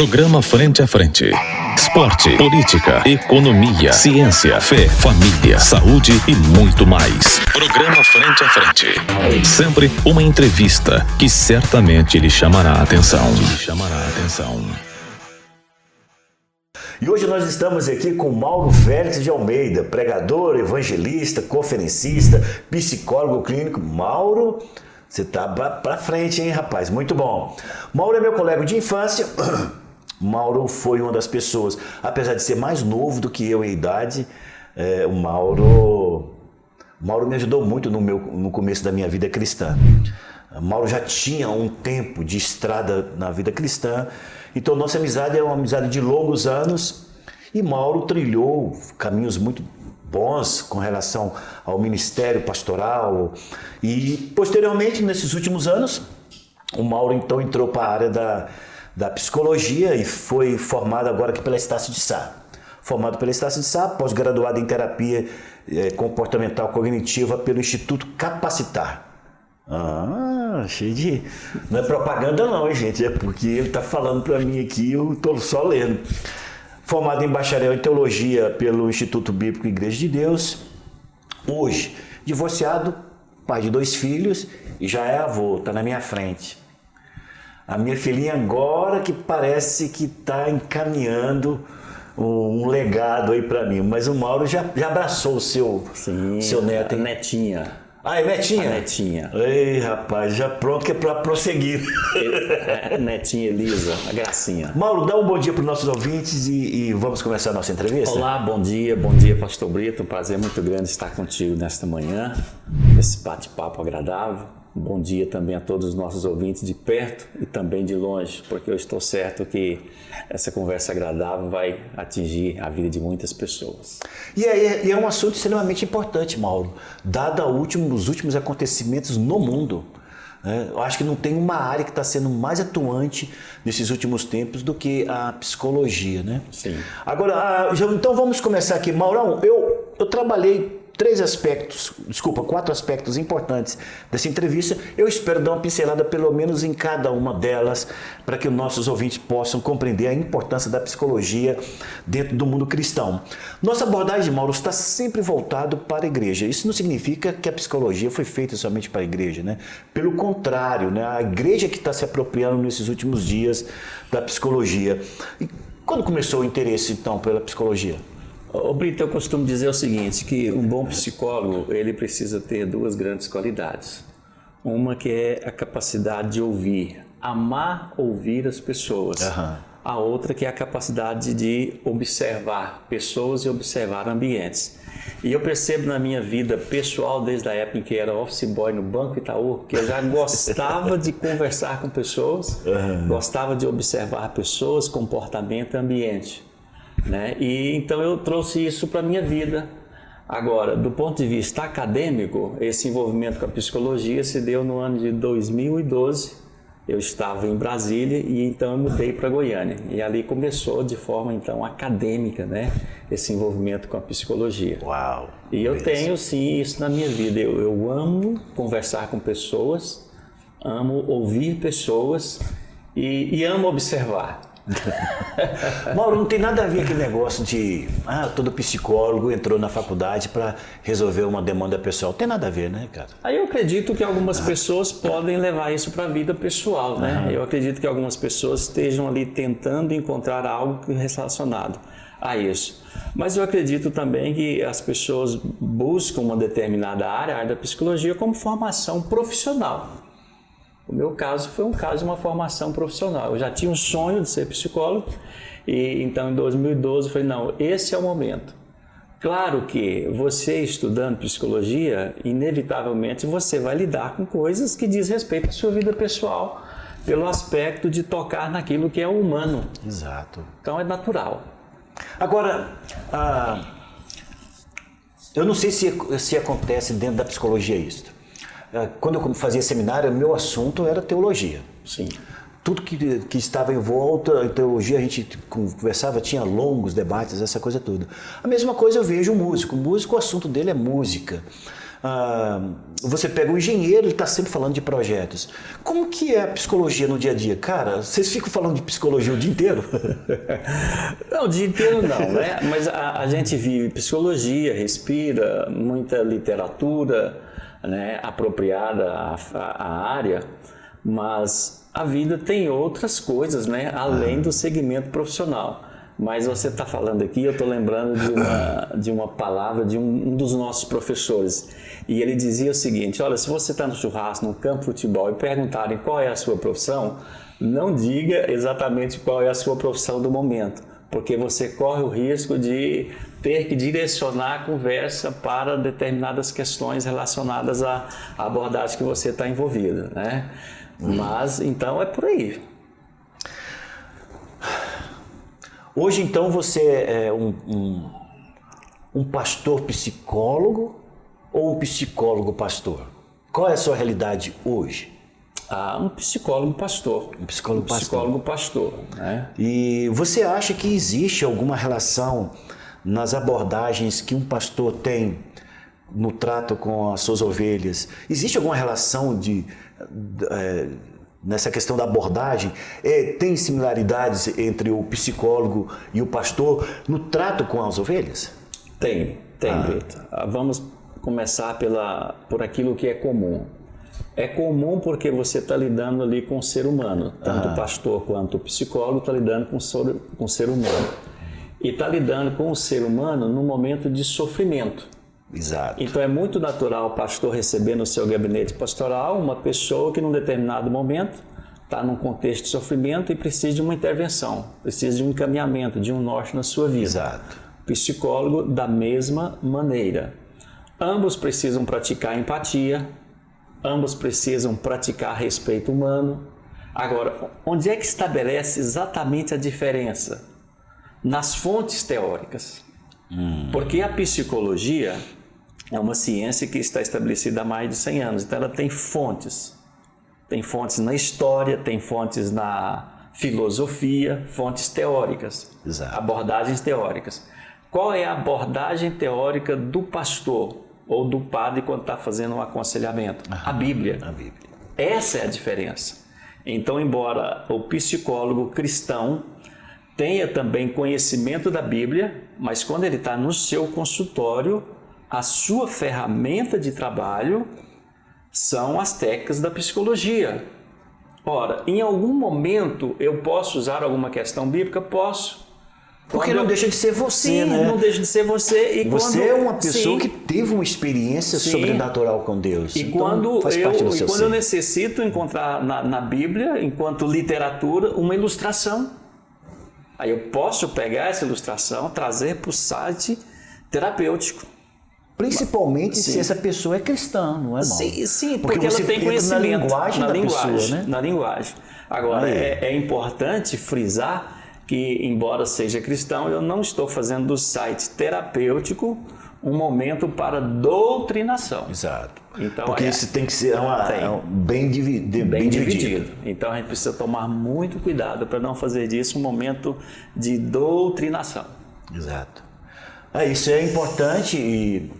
Programa Frente a Frente. Esporte, política, economia, ciência, fé, família, saúde e muito mais. Programa Frente a Frente. Sempre uma entrevista que certamente lhe chamará a atenção. E hoje nós estamos aqui com Mauro Félix de Almeida, pregador, evangelista, conferencista, psicólogo clínico. Mauro, você tá pra frente, hein, rapaz? Muito bom. Mauro é meu colega de infância. Mauro foi uma das pessoas, apesar de ser mais novo do que eu em idade, o Mauro me ajudou muito no começo da minha vida cristã. Mauro já tinha um tempo de estrada na vida cristã, então nossa amizade é uma amizade de longos anos e Mauro trilhou caminhos muito bons com relação ao ministério pastoral e posteriormente, nesses últimos anos, o Mauro então entrou para a área da psicologia e foi formado agora aqui pela Estácio de Sá. Formado pela Estácio de Sá, pós-graduado em terapia comportamental cognitiva pelo Instituto Capacitar. Cheio de... Não é propaganda não, hein, gente? É porque ele está falando para mim aqui, eu estou só lendo. Formado em bacharel em teologia pelo Instituto Bíblico Igreja de Deus. Hoje, divorciado, pai de 2 filhos e já é avô, está na minha frente. A minha filhinha agora que parece que está encaminhando um legado aí para mim. Mas o Mauro já abraçou o seu neto. A netinha. É netinha? A netinha. Ei, rapaz, já pronto que é para prosseguir. Netinha Elisa, a gracinha. Mauro, dá um bom dia para os nossos ouvintes e vamos começar a nossa entrevista? Olá, bom dia, Pastor Brito. Um prazer muito grande estar contigo nesta manhã, esse bate-papo agradável. Um bom dia também a todos os nossos ouvintes de perto e também de longe, porque eu estou certo que essa conversa agradável vai atingir a vida de muitas pessoas. E é um assunto extremamente importante, Mauro, dado os últimos acontecimentos no mundo. Eu acho que não tem uma área que está sendo mais atuante nesses últimos tempos do que a psicologia, né? Sim. Agora, então vamos começar aqui. Maurão, eu trabalhei 4 aspectos importantes dessa entrevista. Eu espero dar uma pincelada pelo menos em cada uma delas para que os nossos ouvintes possam compreender a importância da psicologia dentro do mundo cristão. Nossa abordagem, Mauro, está sempre voltado para a igreja. Isso não significa que a psicologia foi feita somente para a igreja, né? Pelo contrário, né? A igreja que está se apropriando nesses últimos dias da psicologia. E quando começou o interesse, então, pela psicologia? Brito, eu costumo dizer o seguinte, que um bom psicólogo, ele precisa ter 2 grandes qualidades. Uma que é a capacidade de ouvir, amar ouvir as pessoas. Uhum. A outra que é a capacidade de observar pessoas e observar ambientes. E eu percebo na minha vida pessoal, desde a época em que era office boy no Banco Itaú, que eu já gostava de conversar com pessoas, gostava de observar pessoas, comportamento e ambiente. Né? E então eu trouxe isso para a minha vida. Agora, do ponto de vista acadêmico, esse envolvimento com a psicologia se deu no ano de 2012. Eu estava em Brasília e então eu mudei para Goiânia. E ali começou de forma então acadêmica, né? Esse envolvimento com a psicologia. Uau! E eu tenho sim isso na minha vida. Eu amo conversar com pessoas, amo ouvir pessoas e amo observar. Mauro, não tem nada a ver aquele negócio de todo psicólogo entrou na faculdade para resolver uma demanda pessoal. Não tem nada a ver, né, cara? Aí eu acredito que algumas pessoas podem levar isso para a vida pessoal, né? Eu acredito que algumas pessoas estejam ali tentando encontrar algo relacionado a isso. Mas eu acredito também que as pessoas buscam uma determinada área, a área da psicologia, como formação profissional. O meu caso foi um caso de uma formação profissional. Eu já tinha um sonho de ser psicólogo e então em 2012 eu falei, não, esse é o momento. Claro que você estudando psicologia, inevitavelmente você vai lidar com coisas que diz respeito à sua vida pessoal, pelo aspecto de tocar naquilo que é humano. Exato. Então é natural. Agora, eu não sei se acontece dentro da psicologia isso. Quando eu fazia seminário, meu assunto era teologia. Sim. Tudo que estava em volta, em teologia, a gente conversava, tinha longos debates, essa coisa toda. A mesma coisa eu vejo o músico. O músico, o assunto dele é música. você pega um engenheiro, ele está sempre falando de projetos. Como que é a psicologia no dia a dia? Cara, vocês ficam falando de psicologia o dia inteiro? Não, o dia inteiro não, né? Mas a gente vive psicologia, respira, muita literatura, né, apropriada à área, mas a vida tem outras coisas, né, além do segmento profissional. Mas você está falando aqui, eu estou lembrando de uma palavra de um dos nossos professores. E ele dizia o seguinte: olha, se você está no churrasco, no campo de futebol, e perguntarem qual é a sua profissão, não diga exatamente qual é a sua profissão do momento, porque você corre o risco de ter que direcionar a conversa para determinadas questões relacionadas à abordagem que você está envolvido, né? Mas, então, é por aí. Hoje, então, você é um pastor psicólogo ou um psicólogo pastor? Qual é a sua realidade hoje? Um psicólogo pastor. Um psicólogo pastor. Psicólogo pastor, né? E você acha que existe alguma relação nas abordagens que um pastor tem no trato com as suas ovelhas? Existe alguma relação nessa questão da abordagem? Tem similaridades entre o psicólogo e o pastor no trato com as ovelhas? Tem, Vitor. Vamos começar por aquilo que é comum. É comum porque você está lidando ali com o ser humano. Tanto o pastor quanto o psicólogo está lidando com o ser humano. E está lidando com o ser humano num momento de sofrimento. Exato. Então é muito natural o pastor receber no seu gabinete pastoral uma pessoa que num determinado momento está num contexto de sofrimento e precisa de uma intervenção, precisa de um encaminhamento, de um norte na sua vida. Exato. Psicólogo da mesma maneira. Ambos precisam praticar empatia, ambos precisam praticar respeito humano. Agora, onde é que estabelece exatamente a diferença? Nas fontes teóricas. Porque a psicologia é uma ciência que está estabelecida há mais de 100 anos, então ela tem fontes. Tem fontes na história, tem fontes na filosofia, fontes teóricas, Exato. Abordagens teóricas. Qual é a abordagem teórica do pastor ou do padre quando está fazendo um aconselhamento? A Bíblia. A Bíblia. Essa é a diferença. Então, embora o psicólogo cristão tenha também conhecimento da Bíblia, mas quando ele está no seu consultório, a sua ferramenta de trabalho são as técnicas da psicologia. Ora, em algum momento eu posso usar alguma questão bíblica? Posso. Porque não deixa de ser você, Sim, né? não deixa de ser você. E você é uma pessoa Sim. que teve uma experiência sobrenatural com Deus. E então, quando, faz parte do seu quando ser. eu necessito encontrar na Bíblia, enquanto literatura, uma ilustração. Aí eu posso pegar essa ilustração, trazer para o site terapêutico. Principalmente Sim. se essa pessoa é cristã, não é, Mauro? Sim, porque ela você tem entra conhecimento. na linguagem da pessoa, né? Na linguagem. Agora, é importante frisar que, embora seja cristão, eu não estou fazendo do site terapêutico um momento para doutrinação. Exato. Então, porque isso tem que ser bem dividido. Então a gente precisa tomar muito cuidado para não fazer disso um momento de doutrinação. Exato. Isso é importante e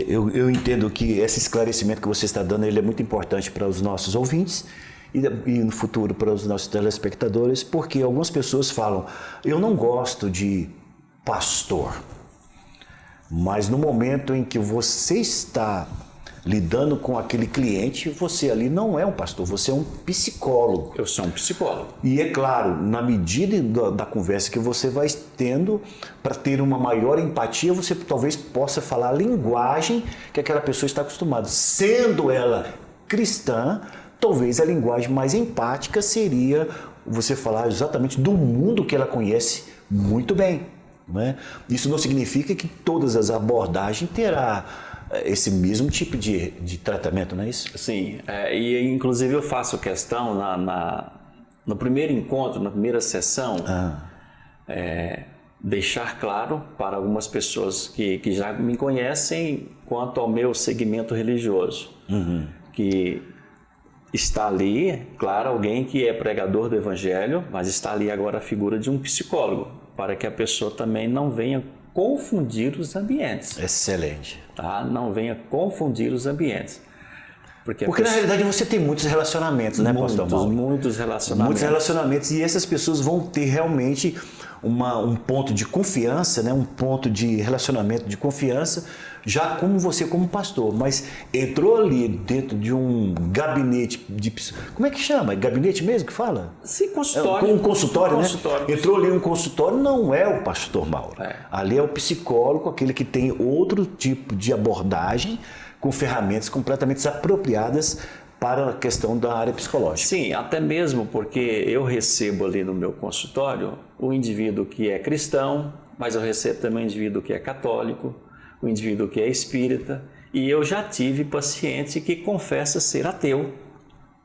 eu entendo que esse esclarecimento que você está dando ele é muito importante para os nossos ouvintes e no futuro para os nossos telespectadores, porque algumas pessoas falam, eu não gosto de pastor, mas no momento em que você está lidando com aquele cliente, você ali não é um pastor, você é um psicólogo. Eu sou um psicólogo. E é claro, na medida da conversa que você vai tendo, para ter uma maior empatia, você talvez possa falar a linguagem que aquela pessoa está acostumada. Sendo ela cristã, talvez a linguagem mais empática seria você falar exatamente do mundo que ela conhece muito bem. Não é? Isso não significa que todas as abordagens terá esse mesmo tipo de tratamento, não é isso? Sim, e inclusive eu faço questão no primeiro encontro, na primeira sessão, deixar claro para algumas pessoas que já me conhecem quanto ao meu segmento religioso, que está ali, claro, alguém que é pregador do Evangelho, mas está ali agora a figura de um psicólogo, para que a pessoa também não venha confundir os ambientes. Excelente. Tá? Não venha confundir os ambientes. Porque na realidade você tem muitos relacionamentos, né, Pastor Mauro? Muitos relacionamentos. Muitos relacionamentos, e essas pessoas vão ter realmente um ponto de confiança, né? Um ponto de relacionamento de confiança, já como você como pastor, mas entrou ali dentro de um gabinete de... Como é que chama? Gabinete mesmo que fala? Sim, consultório. Um consultório, né? Consultório. Entrou ali um consultório, não é o pastor Mauro. Ali é o psicólogo, aquele que tem outro tipo de abordagem, com ferramentas completamente apropriadas para a questão da área psicológica. Sim, até mesmo porque eu recebo ali no meu consultório o indivíduo que é cristão, mas eu recebo também o indivíduo que é católico, o indivíduo que é espírita, e eu já tive paciente que confessa ser ateu.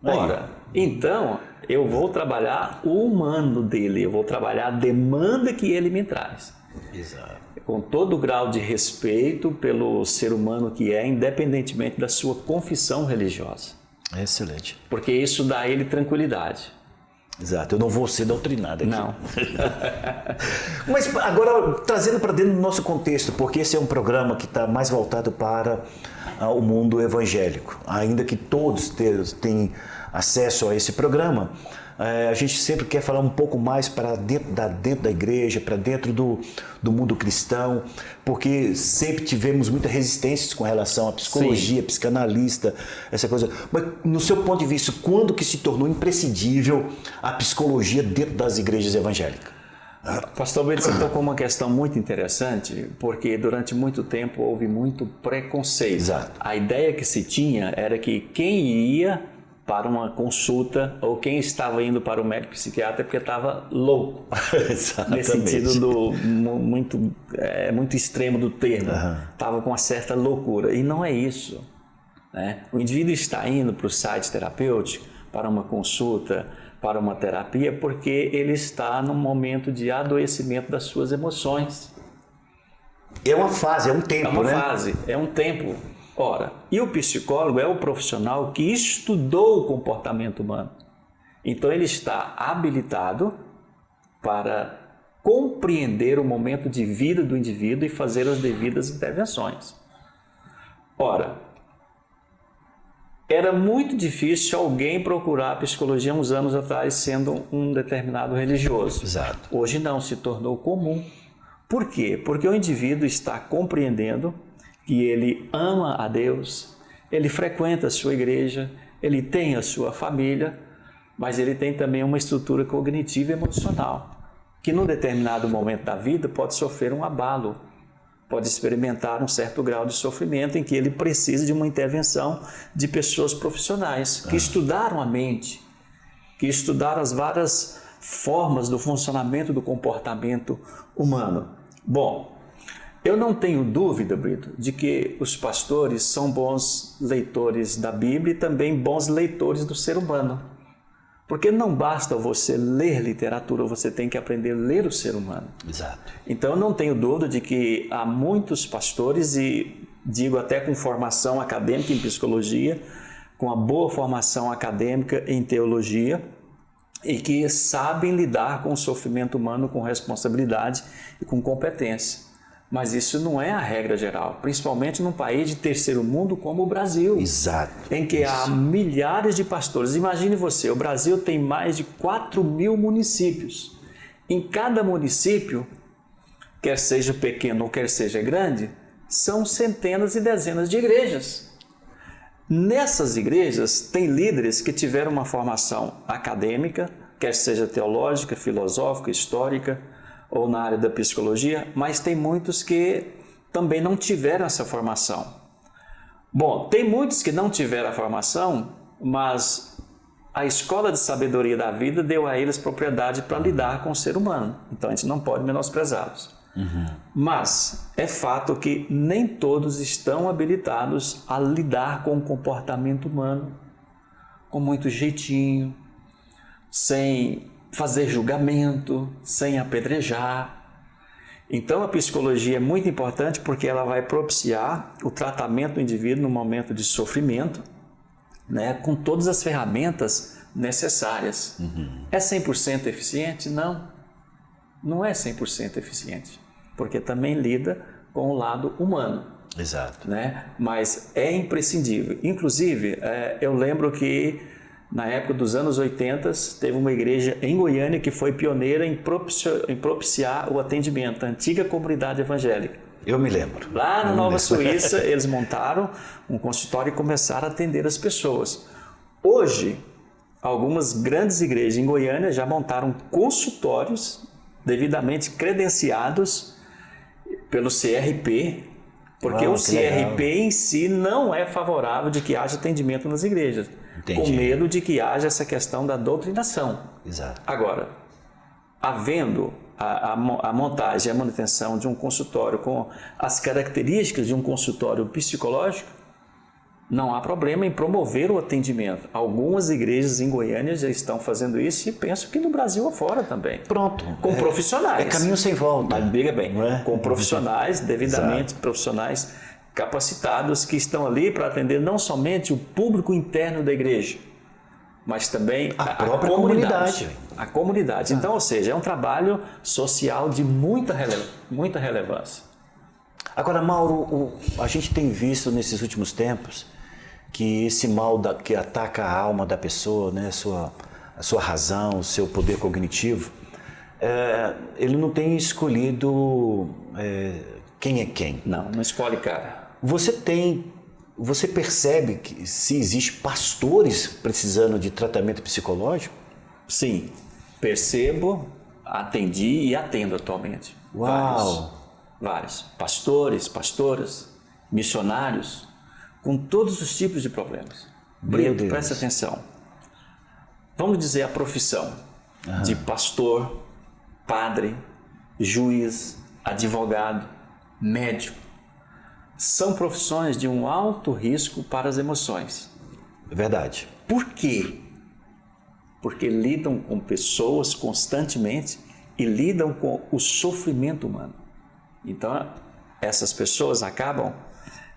Ora, então eu vou trabalhar o humano dele, eu vou trabalhar a demanda que ele me traz. Exato. Com todo o grau de respeito pelo ser humano que é, independentemente da sua confissão religiosa. Excelente. Porque isso dá a ele tranquilidade. Exato, eu não vou ser doutrinado aqui. Não. Mas agora, trazendo para dentro do nosso contexto, porque esse é um programa que está mais voltado para o mundo evangélico. Ainda que todos tenham acesso a esse programa, a gente sempre quer falar um pouco mais para dentro da igreja, para dentro do mundo cristão, porque sempre tivemos muitas resistências com relação à psicologia, Sim. psicanalista, essa coisa. Mas, no seu ponto de vista, quando que se tornou imprescindível a psicologia dentro das igrejas evangélicas? Pastor Bento, você tocou uma questão muito interessante, porque durante muito tempo houve muito preconceito. Exato. A ideia que se tinha era que quem ia para uma consulta ou quem estava indo para o médico psiquiatra porque estava louco. Exatamente. Nesse sentido muito extremo do termo. Estava com uma certa loucura. E não é isso. Né? O indivíduo está indo para o site terapêutico, para uma consulta, para uma terapia, porque ele está num momento de adoecimento das suas emoções. É uma fase, é um tempo, né? É uma fase, é um tempo. Ora, e o psicólogo é o profissional que estudou o comportamento humano. Então ele está habilitado para compreender o momento de vida do indivíduo e fazer as devidas intervenções. Ora, era muito difícil alguém procurar a psicologia uns anos atrás sendo um determinado religioso. Exato. Hoje não, se tornou comum. Por quê? Porque o indivíduo está compreendendo que ele ama a Deus, ele frequenta a sua igreja, ele tem a sua família, mas ele tem também uma estrutura cognitiva e emocional, que num determinado momento da vida pode sofrer um abalo, pode experimentar um certo grau de sofrimento em que ele precisa de uma intervenção de pessoas profissionais que estudaram a mente, que estudaram as várias formas do funcionamento do comportamento humano. Bom, eu não tenho dúvida, Brito, de que os pastores são bons leitores da Bíblia e também bons leitores do ser humano. Porque não basta você ler literatura, você tem que aprender a ler o ser humano. Exato. Então eu não tenho dúvida de que há muitos pastores, e digo até com formação acadêmica em psicologia, com a boa formação acadêmica em teologia, e que sabem lidar com o sofrimento humano com responsabilidade e com competência. Mas isso não é a regra geral, principalmente num país de terceiro mundo como o Brasil. Exato. Em que há milhares de pastores. Imagine você, o Brasil tem mais de 4.000 municípios. Em cada município, quer seja pequeno ou quer seja grande, são centenas e dezenas de igrejas. Nessas igrejas, tem líderes que tiveram uma formação acadêmica, quer seja teológica, filosófica, histórica, ou na área da psicologia, mas tem muitos que também não tiveram essa formação. Bom, tem muitos que não tiveram a formação, mas a escola de sabedoria da vida deu a eles propriedade para lidar com o ser humano. Então a gente não pode menosprezá-los. Mas é fato que nem todos estão habilitados a lidar com o comportamento humano com muito jeitinho, sem fazer julgamento, sem apedrejar. Então a psicologia é muito importante porque ela vai propiciar o tratamento do indivíduo no momento de sofrimento, né, com todas as ferramentas necessárias. É 100% eficiente? Não. Não é 100% eficiente. porque também lida com o lado humano. Exato. Né? Mas é imprescindível. Inclusive, eu lembro que na época dos anos 80, teve uma igreja em Goiânia que foi pioneira em propiciar o atendimento, a antiga comunidade evangélica. Eu me lembro. Lá na Nova Suíça, eles montaram um consultório e começaram a atender as pessoas. Hoje, algumas grandes igrejas em Goiânia já montaram consultórios devidamente credenciados pelo CRP, porque o CRP em si não é favorável de que haja atendimento nas igrejas, com medo de que haja essa questão da doutrinação. Exato. Agora, havendo a montagem e a manutenção de um consultório com as características de um consultório psicológico, não há problema em promover o atendimento. Algumas igrejas em Goiânia já estão fazendo isso e penso que no Brasil afora também. Pronto. Com profissionais. É caminho sem volta. Mas diga bem, com profissionais, devidamente profissionais capacitados que estão ali para atender não somente o público interno da igreja, mas também a própria comunidade. A comunidade. Então, ou seja, é um trabalho social de muita relevância. Agora, Mauro, a gente tem visto nesses últimos tempos que esse mal que ataca a alma da pessoa, né, a sua razão, o seu poder cognitivo, ele não tem escolhido quem é quem. Não escolhe cara. Você percebe que se existe pastores precisando de tratamento psicológico? Sim, percebo, atendi e atendo atualmente. Uau! Vários. Pastores, pastoras, missionários, com todos os tipos de problemas. Brito, presta atenção. Vamos dizer a profissão de pastor, padre, juiz, advogado, médico. São profissões de um alto risco para as emoções. Verdade. Por quê? Porque lidam com pessoas constantemente e lidam com o sofrimento humano. Então, essas pessoas acabam,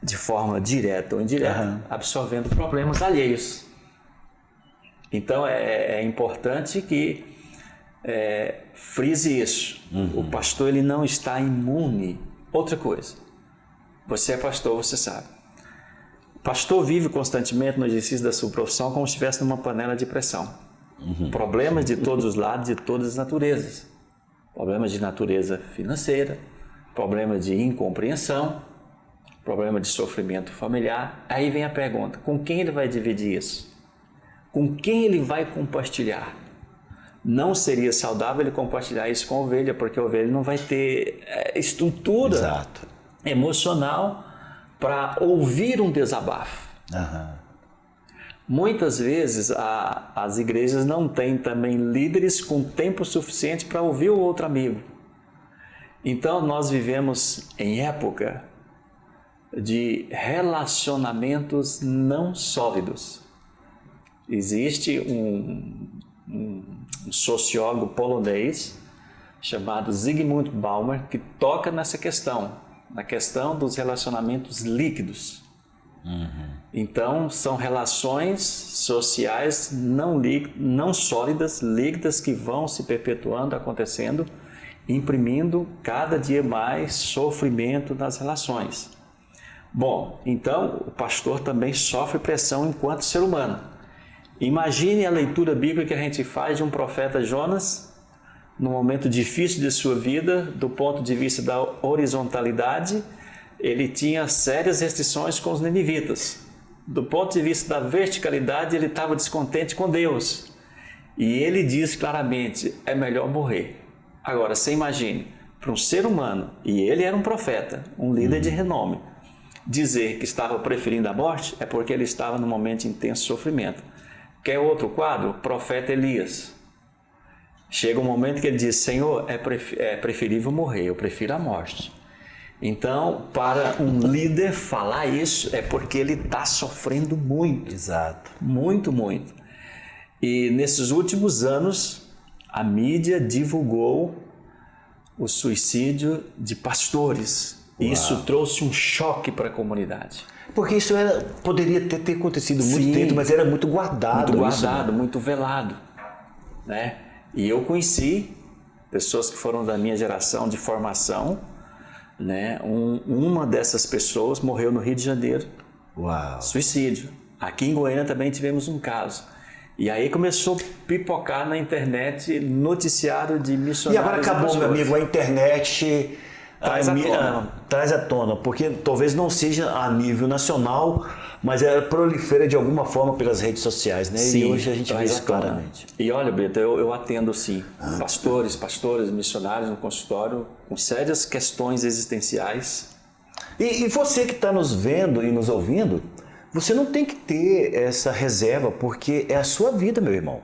de forma direta ou indireta, absorvendo problemas alheios. Então, é importante que frise isso. O pastor ele não está imune. Outra coisa, você é pastor, você sabe. O pastor vive constantemente no exercício da sua profissão como se estivesse numa panela de pressão. Problemas de todos os lados, de todas as naturezas. Problemas de natureza financeira, problema de incompreensão, problema de sofrimento familiar. Aí vem a pergunta, com quem ele vai dividir isso? Com quem ele vai compartilhar? Não seria saudável ele compartilhar isso com a ovelha, porque a ovelha não vai ter estrutura emocional para ouvir um desabafo. Muitas vezes as igrejas não têm também líderes com tempo suficiente para ouvir o outro amigo. Então, nós vivemos em época de relacionamentos não sólidos. Existe um sociólogo polonês chamado Zygmunt Bauman que toca nessa questão, na questão dos relacionamentos líquidos. Então, são relações sociais não sólidas, líquidas, que vão se perpetuando, acontecendo, imprimindo cada dia mais sofrimento nas relações. Bom, então o pastor também sofre pressão enquanto ser humano. Imagine a leitura bíblica que a gente faz de um profeta Jonas, num momento difícil de sua vida, do ponto de vista da horizontalidade, ele tinha sérias restrições com os ninivitas. Do ponto de vista da verticalidade, ele estava descontente com Deus. E ele diz claramente, é melhor morrer. Agora, você imagine, para um ser humano, e ele era um profeta, um líder de renome, dizer que estava preferindo a morte é porque ele estava num momento de intenso sofrimento. Quer outro quadro? Profeta Elias. Chega um momento que ele diz, Senhor, é preferível morrer, eu prefiro a morte. Então, para um líder falar isso é porque ele está sofrendo muito. Exato. Muito, muito. E nesses últimos anos, a mídia divulgou o suicídio de pastores. Uau. Isso trouxe um choque para a comunidade. Porque isso poderia ter acontecido muito tempo, mas era muito guardado. Muito guardado, muito velado. Né? E eu conheci pessoas que foram da minha geração de formação, né? Uma dessas pessoas morreu no Rio de Janeiro. Uau. Suicídio. Aqui em Goiânia também tivemos um caso. E aí começou a pipocar na internet noticiário de missionários. E agora acabou, meu amigo, a internet traz à tona, porque talvez não seja a nível nacional, mas ela prolifera de alguma forma pelas redes sociais, né? Sim, e hoje a gente vê isso claramente. E olha, Brito, eu atendo sim pastores, missionários no consultório com sérias questões existenciais. E você que está nos vendo e nos ouvindo, você não tem que ter essa reserva, porque é a sua vida, meu irmão.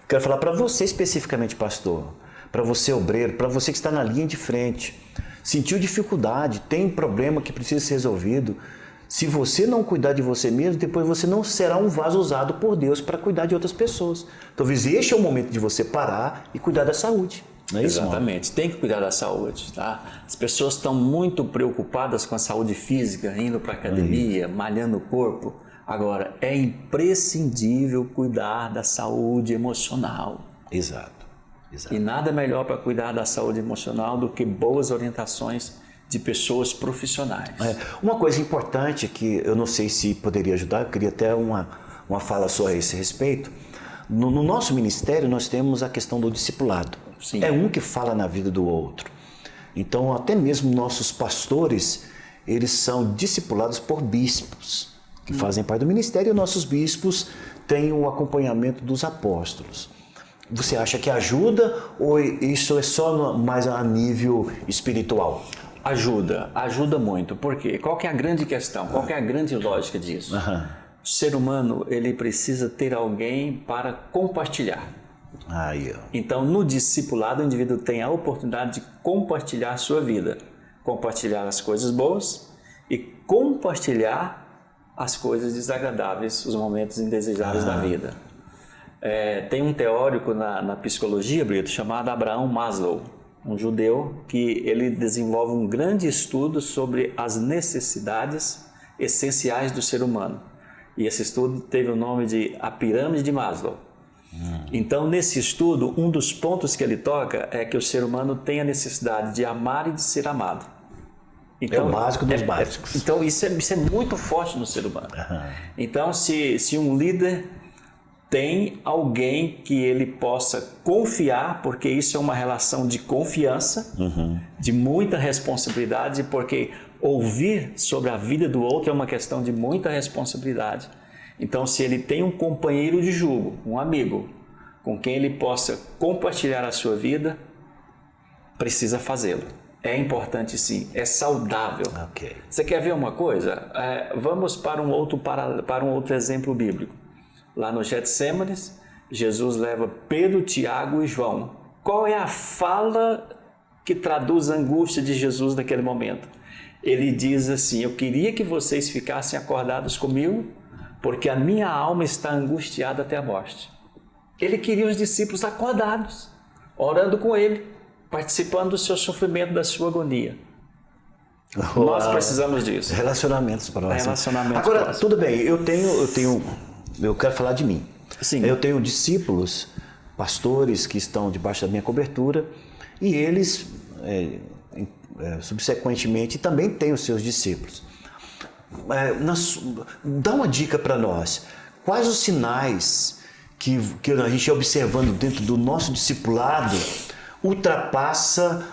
Quero falar para você especificamente, pastor, para você obreiro, para você que está na linha de frente, sentiu dificuldade, tem problema que precisa ser resolvido. Se você não cuidar de você mesmo, depois você não será um vaso usado por Deus para cuidar de outras pessoas. Talvez este é o momento de você parar e cuidar da saúde. Não é isso, exatamente, tem que cuidar da saúde, tá? As pessoas estão muito preocupadas com a saúde física, indo para a academia, malhando o corpo. Agora, é imprescindível cuidar da saúde emocional. Exato. E nada melhor para cuidar da saúde emocional do que boas orientações de pessoas profissionais. Uma coisa importante que eu não sei se poderia ajudar, eu queria até uma fala sua a esse respeito. No nosso ministério nós temos a questão do discipulado. Sim. É um que fala na vida do outro. Então até mesmo nossos pastores, eles são discipulados por bispos, que fazem parte do ministério, e nossos bispos têm o acompanhamento dos apóstolos. Você acha que ajuda ou isso é só mais a nível espiritual? Ajuda muito. Por quê? Qual que é a grande questão? Qual que é a grande lógica disso? O ser humano, ele precisa ter alguém para compartilhar. Então, no discipulado, o indivíduo tem a oportunidade de compartilhar a sua vida, compartilhar as coisas boas e compartilhar as coisas desagradáveis, os momentos indesejáveis da vida. Tem um teórico na psicologia, Brito, chamado Abraham Maslow, um judeu, que ele desenvolve um grande estudo sobre as necessidades essenciais do ser humano. E esse estudo teve o nome de A Pirâmide de Maslow. Então, nesse estudo, um dos pontos que ele toca é que o ser humano tem a necessidade de amar e de ser amado. Então, é o básico dos básicos. Então, isso é muito forte no ser humano. Então, se um líder tem alguém que ele possa confiar, porque isso é uma relação de confiança, de muita responsabilidade, porque ouvir sobre a vida do outro é uma questão de muita responsabilidade. Então, se ele tem um companheiro de jugo, um amigo, com quem ele possa compartilhar a sua vida, precisa fazê-lo. É importante sim, é saudável. Você quer ver uma coisa? Vamos para um outro exemplo bíblico. Lá no Getsêmanes, Jesus leva Pedro, Tiago e João. Qual é a fala que traduz a angústia de Jesus naquele momento? Ele diz assim: eu queria que vocês ficassem acordados comigo, porque a minha alma está angustiada até a morte. Ele queria os discípulos acordados, orando com ele, participando do seu sofrimento, da sua agonia. Nós precisamos disso. Relacionamentos próximos. Agora, próximos. Tudo bem, eu quero falar de mim. Sim. Eu tenho discípulos, pastores que estão debaixo da minha cobertura, e eles, subsequentemente, também têm os seus discípulos. Dá uma dica para nós. Quais os sinais que a gente observando dentro do nosso discipulado ultrapassa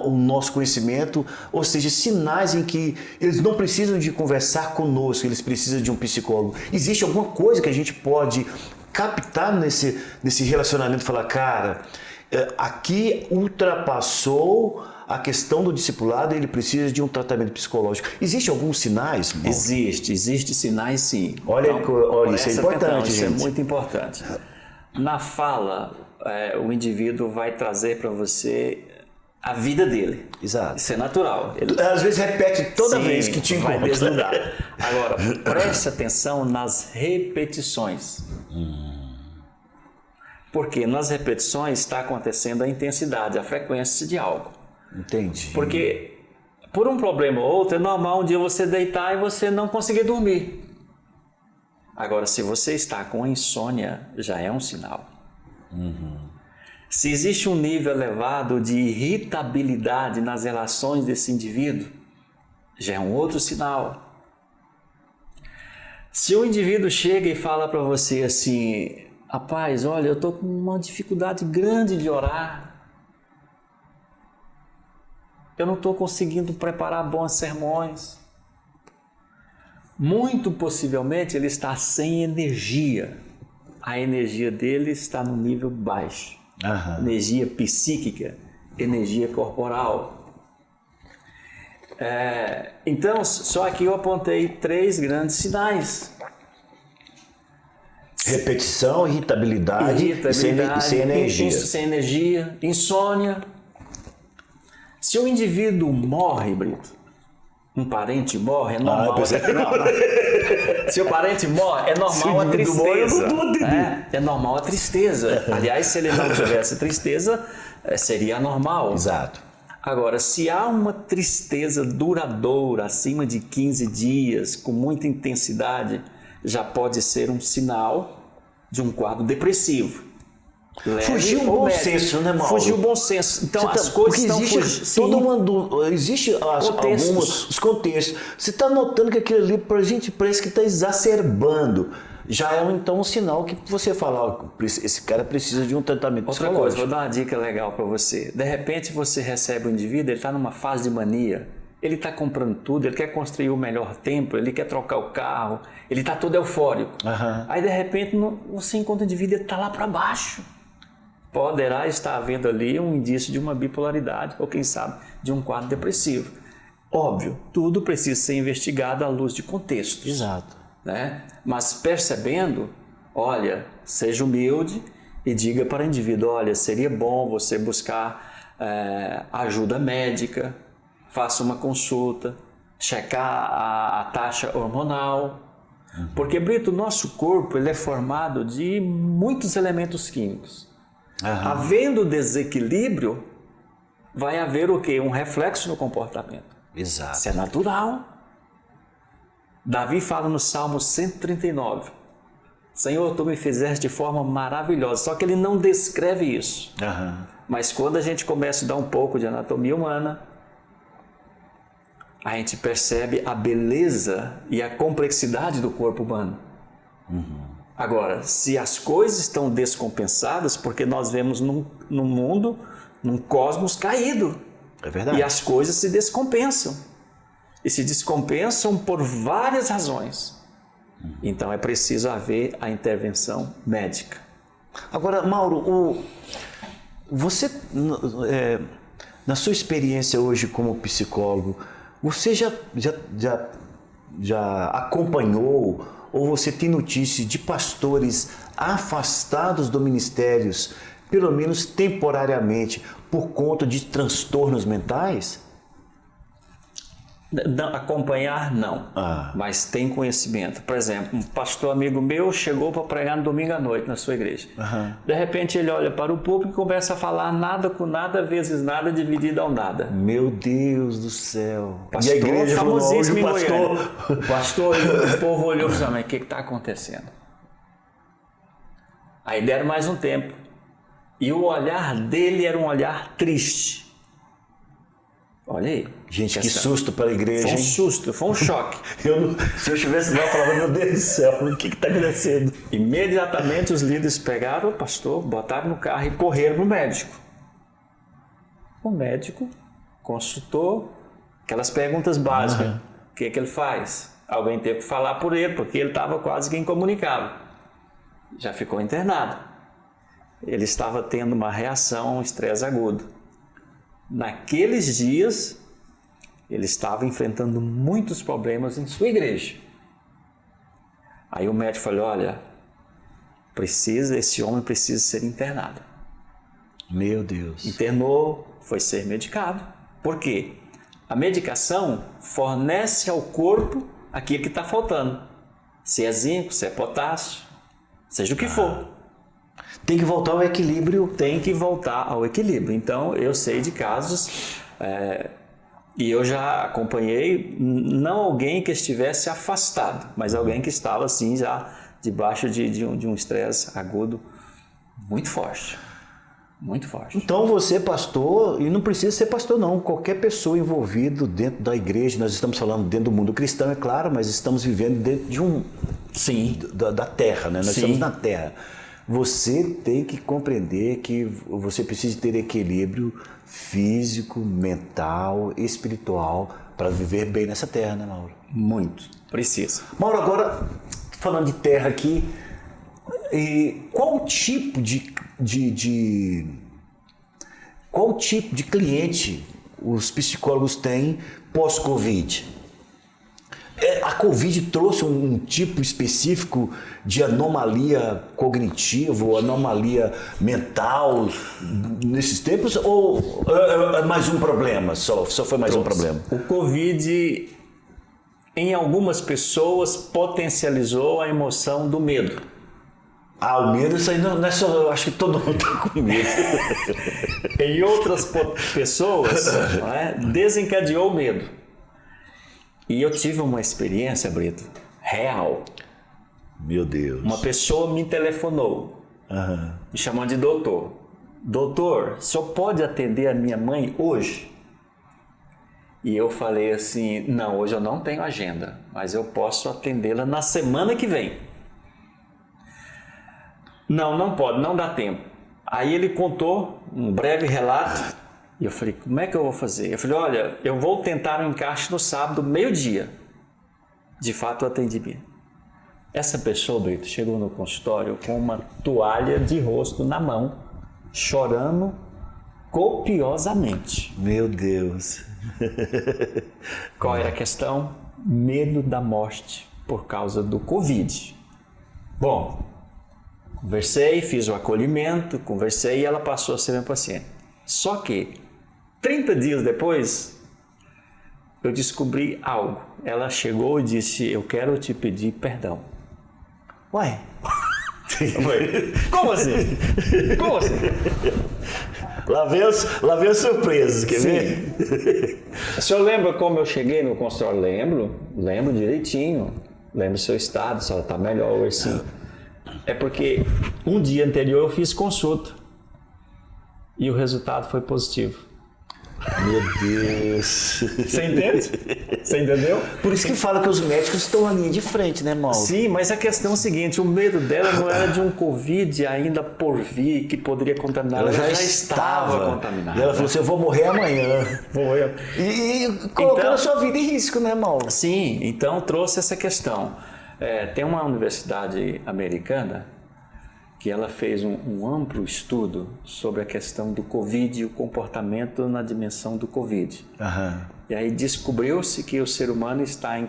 o nosso conhecimento, ou seja, sinais em que eles não precisam de conversar conosco, eles precisam de um psicólogo. Existe alguma coisa que a gente pode captar nesse relacionamento e falar, cara, aqui ultrapassou a questão do discipulado e ele precisa de um tratamento psicológico. Existem alguns sinais, Mauro? Existe sinais sim. Olha, então, isso é importante, gente. Isso é muito importante. Na fala, o indivíduo vai trazer para você a vida dele. Exato. Isso é natural. Ele, às vezes repete toda vez que te encontra. Vai desnudar. Agora, preste atenção nas repetições. Porque nas repetições está acontecendo a intensidade, a frequência de algo. Entendi. Porque por um problema ou outro, é normal um dia você deitar e você não conseguir dormir. Agora, se você está com insônia, já é um sinal. Se existe um nível elevado de irritabilidade nas relações desse indivíduo, já é um outro sinal. Se o indivíduo chega e fala para você assim, rapaz, olha, eu estou com uma dificuldade grande de orar, eu não estou conseguindo preparar bons sermões, muito possivelmente ele está sem energia. A energia dele está no nível baixo. Energia psíquica, energia corporal. Então, só aqui eu apontei 3 grandes sinais. Repetição, irritabilidade e sem energia. Sem energia, insônia. Se o indivíduo morre, Brito, um parente morre, é normal. Se o parente morre, é normal a tristeza. É normal a tristeza. Aliás, se ele não tivesse tristeza, seria anormal. Exato. Agora, se há uma tristeza duradoura, acima de 15 dias, com muita intensidade, já pode ser um sinal de um quadro depressivo. Fugiu o bom senso, né, Mauro? Fugiu o bom senso. Então, as coisas estão fugindo. Existe alguns contextos. Você está notando que aquilo ali, pra gente, parece que está exacerbando. Já é então um sinal que você fala, esse cara precisa de um tratamento psicológico. Outra coisa, vou dar uma dica legal para você. De repente você recebe um indivíduo, ele está numa fase de mania. Ele está comprando tudo, ele quer construir o melhor templo, ele quer trocar o carro, ele está todo eufórico. Aí de repente você encontra um indivíduo, ele está lá para baixo. Poderá estar havendo ali um indício de uma bipolaridade, ou quem sabe, de um quadro depressivo. Óbvio, tudo precisa ser investigado à luz de contextos. Exato. Né? Mas percebendo, olha, seja humilde e diga para o indivíduo, olha, seria bom você buscar ajuda médica, faça uma consulta, checar a taxa hormonal. Porque, Brito, o nosso corpo ele é formado de muitos elementos químicos. Havendo desequilíbrio, vai haver o quê? Um reflexo no comportamento. Exato. Isso é natural. Davi fala no Salmo 139, Senhor, Tu me fizeste de forma maravilhosa, só que ele não descreve isso. Mas quando a gente começa a dar um pouco de anatomia humana, a gente percebe a beleza e a complexidade do corpo humano. Agora, se as coisas estão descompensadas, porque nós vemos num mundo, num cosmos caído. É verdade. E as coisas se descompensam. E se descompensam por várias razões. Então é preciso haver a intervenção médica. Agora, Mauro, você, na sua experiência hoje como psicólogo, você já acompanhou ou você tem notícia de pastores afastados do ministério, pelo menos temporariamente, por conta de transtornos mentais? Não, acompanhar não, mas tem conhecimento. Por exemplo, um pastor amigo meu chegou para pregar no domingo à noite na sua igreja. De repente ele olha para o público e começa a falar nada com nada vezes nada dividido ao nada. Meu Deus do céu! Pastor, e a igreja famosíssimo falou, pastor. Pastor, o povo olhou e falou, mas o que está acontecendo? Aí deram mais um tempo. E o olhar dele era um olhar triste. Olha aí. Gente, que susto para a igreja. Foi um susto, foi um choque. Se eu estivesse lá, eu falava, meu Deus do céu, o que está acontecendo? Imediatamente os líderes pegaram o pastor, botaram no carro e correram para o médico. O médico consultou aquelas perguntas básicas. O que é que ele faz? Alguém teve que falar por ele, porque ele estava quase que incomunicável. Já ficou internado. Ele estava tendo uma reação, um estresse agudo. Naqueles dias, ele estava enfrentando muitos problemas em sua igreja. Aí o médico falou, olha, esse homem precisa ser internado. Meu Deus. Internou, foi ser medicado. Por quê? A medicação fornece ao corpo aquilo que está faltando. Se é zinco, se é potássio, seja o que for. Tem que voltar ao equilíbrio. Tem que voltar ao equilíbrio. Então, eu sei de casos, e eu já acompanhei, não alguém que estivesse afastado, mas alguém que estava assim já debaixo de um estresse agudo muito forte. Muito forte. Então você, pastor, e não precisa ser pastor não, qualquer pessoa envolvida dentro da igreja, nós estamos falando dentro do mundo cristão, é claro, mas estamos vivendo dentro de Sim. da terra, né? Nós Sim. estamos na terra. Você tem que compreender que você precisa ter equilíbrio físico, mental, espiritual para viver bem nessa terra, né, Mauro? Muito. Precisa. Mauro, agora, falando de terra aqui, qual tipo de cliente os psicólogos têm pós-Covid? A Covid trouxe um tipo específico de anomalia cognitiva ou anomalia mental nesses tempos? Ou é mais um problema? Só foi mais um problema? O Covid, em algumas pessoas, potencializou a emoção do medo. O medo, isso aí não é só. Eu acho que todo mundo está com medo. Em outras pessoas, não é, desencadeou o medo. E eu tive uma experiência, Brito, real. Meu Deus. Uma pessoa me telefonou, me chamando de doutor. Doutor, o senhor pode atender a minha mãe hoje? E eu falei assim, não, hoje eu não tenho agenda, mas eu posso atendê-la na semana que vem. Não pode, não dá tempo. Aí ele contou um breve relato. E eu falei, como é que eu vou fazer? Eu falei, olha, eu vou tentar um encaixe no sábado, meio-dia. De fato, eu atendi bem. Essa pessoa, Brito, chegou no consultório com uma toalha de rosto na mão, chorando copiosamente. Meu Deus. Qual era a questão? Medo da morte por causa do Covid. Bom, conversei, fiz o acolhimento, conversei e ela passou a ser minha paciente. Só que 30 dias depois, eu descobri algo. Ela chegou e disse, eu quero te pedir perdão. Ué? Como assim? Como assim? Lá vem as surpresas, quer ver? O senhor lembra como eu cheguei no consultório? Lembro direitinho. Lembro do seu estado, se ela está melhor hoje sim. É porque um dia anterior eu fiz consulta e o resultado foi positivo. Meu Deus. Você entende? Você entendeu? Por isso que fala que os médicos estão na linha de frente, né, Mauro? Sim, mas a questão é o seguinte, o medo dela não era de um Covid ainda por vir, que poderia contaminar. Ela já estava contaminada. E ela falou assim, eu vou morrer amanhã. E colocando Então, a sua vida em risco, né, Mauro? Sim, então trouxe essa questão. Tem uma universidade americana que ela fez um amplo estudo sobre a questão do Covid e o comportamento na dimensão do Covid. E aí descobriu-se que o ser humano está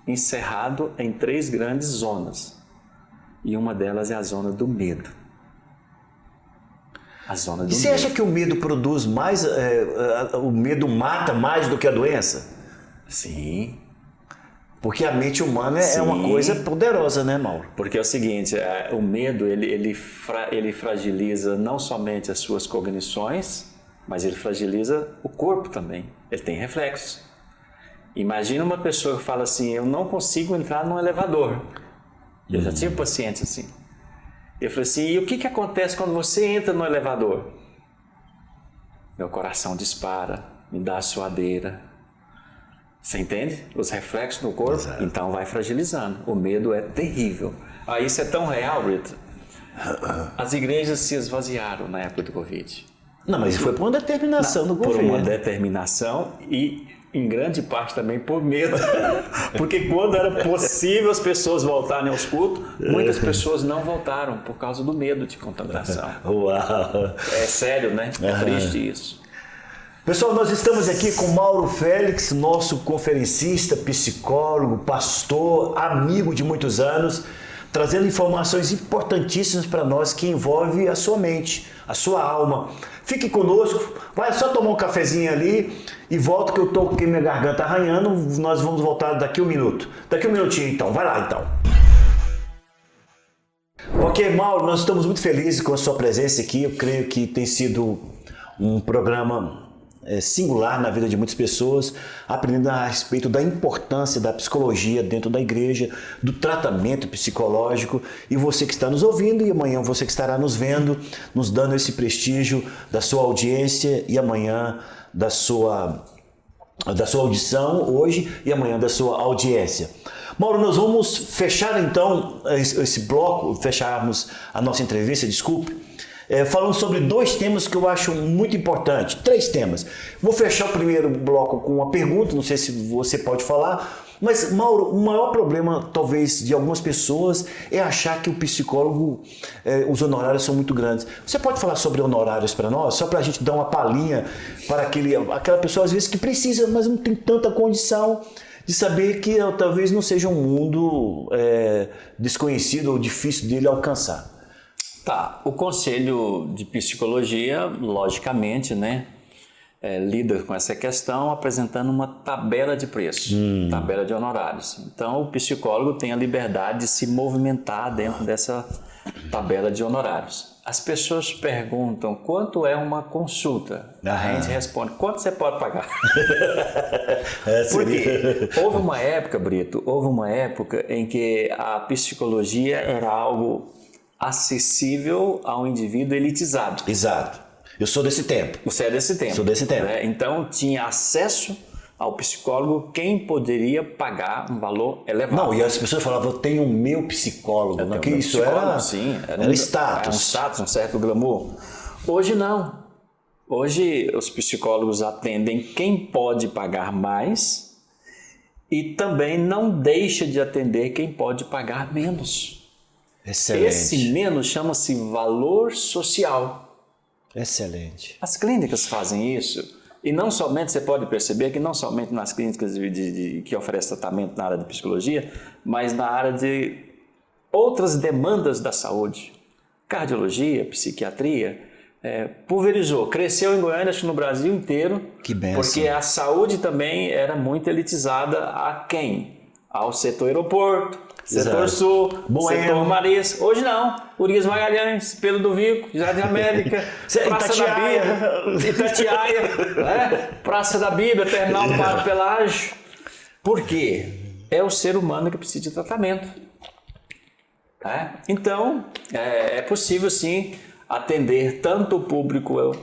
encerrado em 3 grandes zonas. E uma delas é a zona do medo. A zona do medo. E você acha que o medo produz mais, o medo mata mais do que a doença? Sim. Porque a mente humana é uma coisa poderosa, né, Mauro? Porque é o seguinte, o medo ele fragiliza não somente as suas cognições, mas ele fragiliza o corpo também. Ele tem reflexos. Imagina uma pessoa que fala assim, eu não consigo entrar num elevador. Eu já tive paciente assim. Eu falei assim, e o que acontece quando você entra no elevador? Meu coração dispara, me dá suadeira. Você entende? Os reflexos no corpo, Exato. Então vai fragilizando. O medo é terrível. Isso é tão real, Brito. As igrejas se esvaziaram na época do Covid. Não, mas foi por uma determinação do governo. Por uma determinação e, em grande parte, também por medo. Porque quando era possível as pessoas voltarem aos cultos, muitas pessoas não voltaram por causa do medo de contaminação. Uau! É sério, né? É triste isso. Pessoal, nós estamos aqui com Mauro Félix, nosso conferencista, psicólogo, pastor, amigo de muitos anos, trazendo informações importantíssimas para nós que envolvem a sua mente, a sua alma. Fique conosco, vai só tomar um cafezinho ali e volta que eu estou com minha garganta arranhando, nós vamos voltar daqui 1 minuto. Daqui 1 minutinho então, vai lá então. Ok, Mauro, nós estamos muito felizes com a sua presença aqui, eu creio que tem sido um programa singular na vida de muitas pessoas, aprendendo a respeito da importância da psicologia dentro da igreja, do tratamento psicológico. E você que está nos ouvindo, e amanhã você que estará nos vendo, nos dando esse prestígio da sua audiência, e amanhã da sua audição hoje, e amanhã da sua audiência. Mauro, nós vamos fechar então esse bloco, fecharmos a nossa entrevista, desculpe, falando sobre 2 temas que eu acho muito importantes, 3 temas. Vou fechar o primeiro bloco com uma pergunta, não sei se você pode falar, mas Mauro, o maior problema talvez de algumas pessoas é achar que o psicólogo, os honorários são muito grandes. Você pode falar sobre honorários para nós, só para a gente dar uma palhinha para aquela pessoa às vezes que precisa, mas não tem tanta condição de saber que talvez não seja um mundo desconhecido ou difícil dele alcançar. Tá, o Conselho de Psicologia, logicamente, né, lida com essa questão apresentando uma tabela de preços, tabela de honorários. Então, o psicólogo tem a liberdade de se movimentar dentro dessa tabela de honorários. As pessoas perguntam quanto é uma consulta. A gente responde, quanto você pode pagar? Porque houve uma época, Brito, em que a psicologia era algo acessível ao indivíduo elitizado. Exato. Eu sou desse tempo. Você é desse tempo. Sou desse tempo. Então, tinha acesso ao psicólogo quem poderia pagar um valor elevado. Não, e as pessoas falavam, eu tenho o meu psicólogo. Não, que isso era, sim, era status. Era um status, um certo glamour. Hoje não. Hoje os psicólogos atendem quem pode pagar mais e também não deixa de atender quem pode pagar menos. Excelente. Esse menos chama-se valor social. Excelente. As clínicas fazem isso. E não somente, você pode perceber que não somente nas clínicas que oferecem tratamento na área de psicologia, mas na área de outras demandas da saúde. Cardiologia, psiquiatria, pulverizou, cresceu em Goiânia, acho que no Brasil inteiro. Que benção. Porque a saúde também era muito elitizada a quem? Ao setor aeroporto, setor sul, setor marisco. Hoje não. Urias Magalhães, Pedro do Vico, Jardim América, Praça da Bíblia, Itatiaia, Praça da Bíblia, Terminal do Padre Pelágio. Por quê? É o ser humano que precisa de tratamento. Então, é possível sim atender tanto o público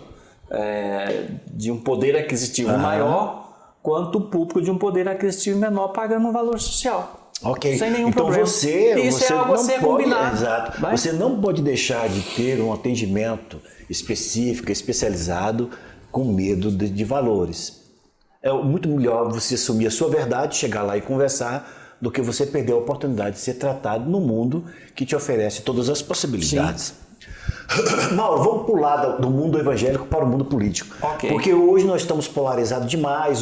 de um poder aquisitivo maior, quanto o público de um poder aquisitivo menor, pagando um valor social. Ok, sem nenhum então problema. você é algo a ser combinado. Exato. Você não pode deixar de ter um atendimento específico, especializado, com medo de valores. É muito melhor você assumir a sua verdade, chegar lá e conversar, do que você perder a oportunidade de ser tratado no mundo que te oferece todas as possibilidades. Sim. Mauro, vamos pular do mundo evangélico para o mundo político. Okay. Porque hoje nós estamos polarizados demais,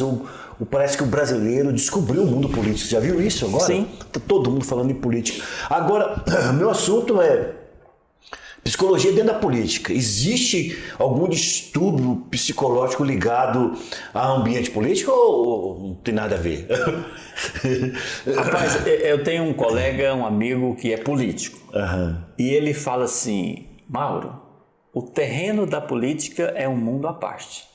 parece que o brasileiro descobriu o mundo político. Já viu isso agora? Sim. Tá todo mundo falando em política. Agora, meu assunto é psicologia dentro da política. Existe algum distúrbio psicológico ligado ao ambiente político ou não tem nada a ver? Rapaz, eu tenho um colega, um amigo que é político. E ele fala assim, Mauro, o terreno da política é um mundo à parte.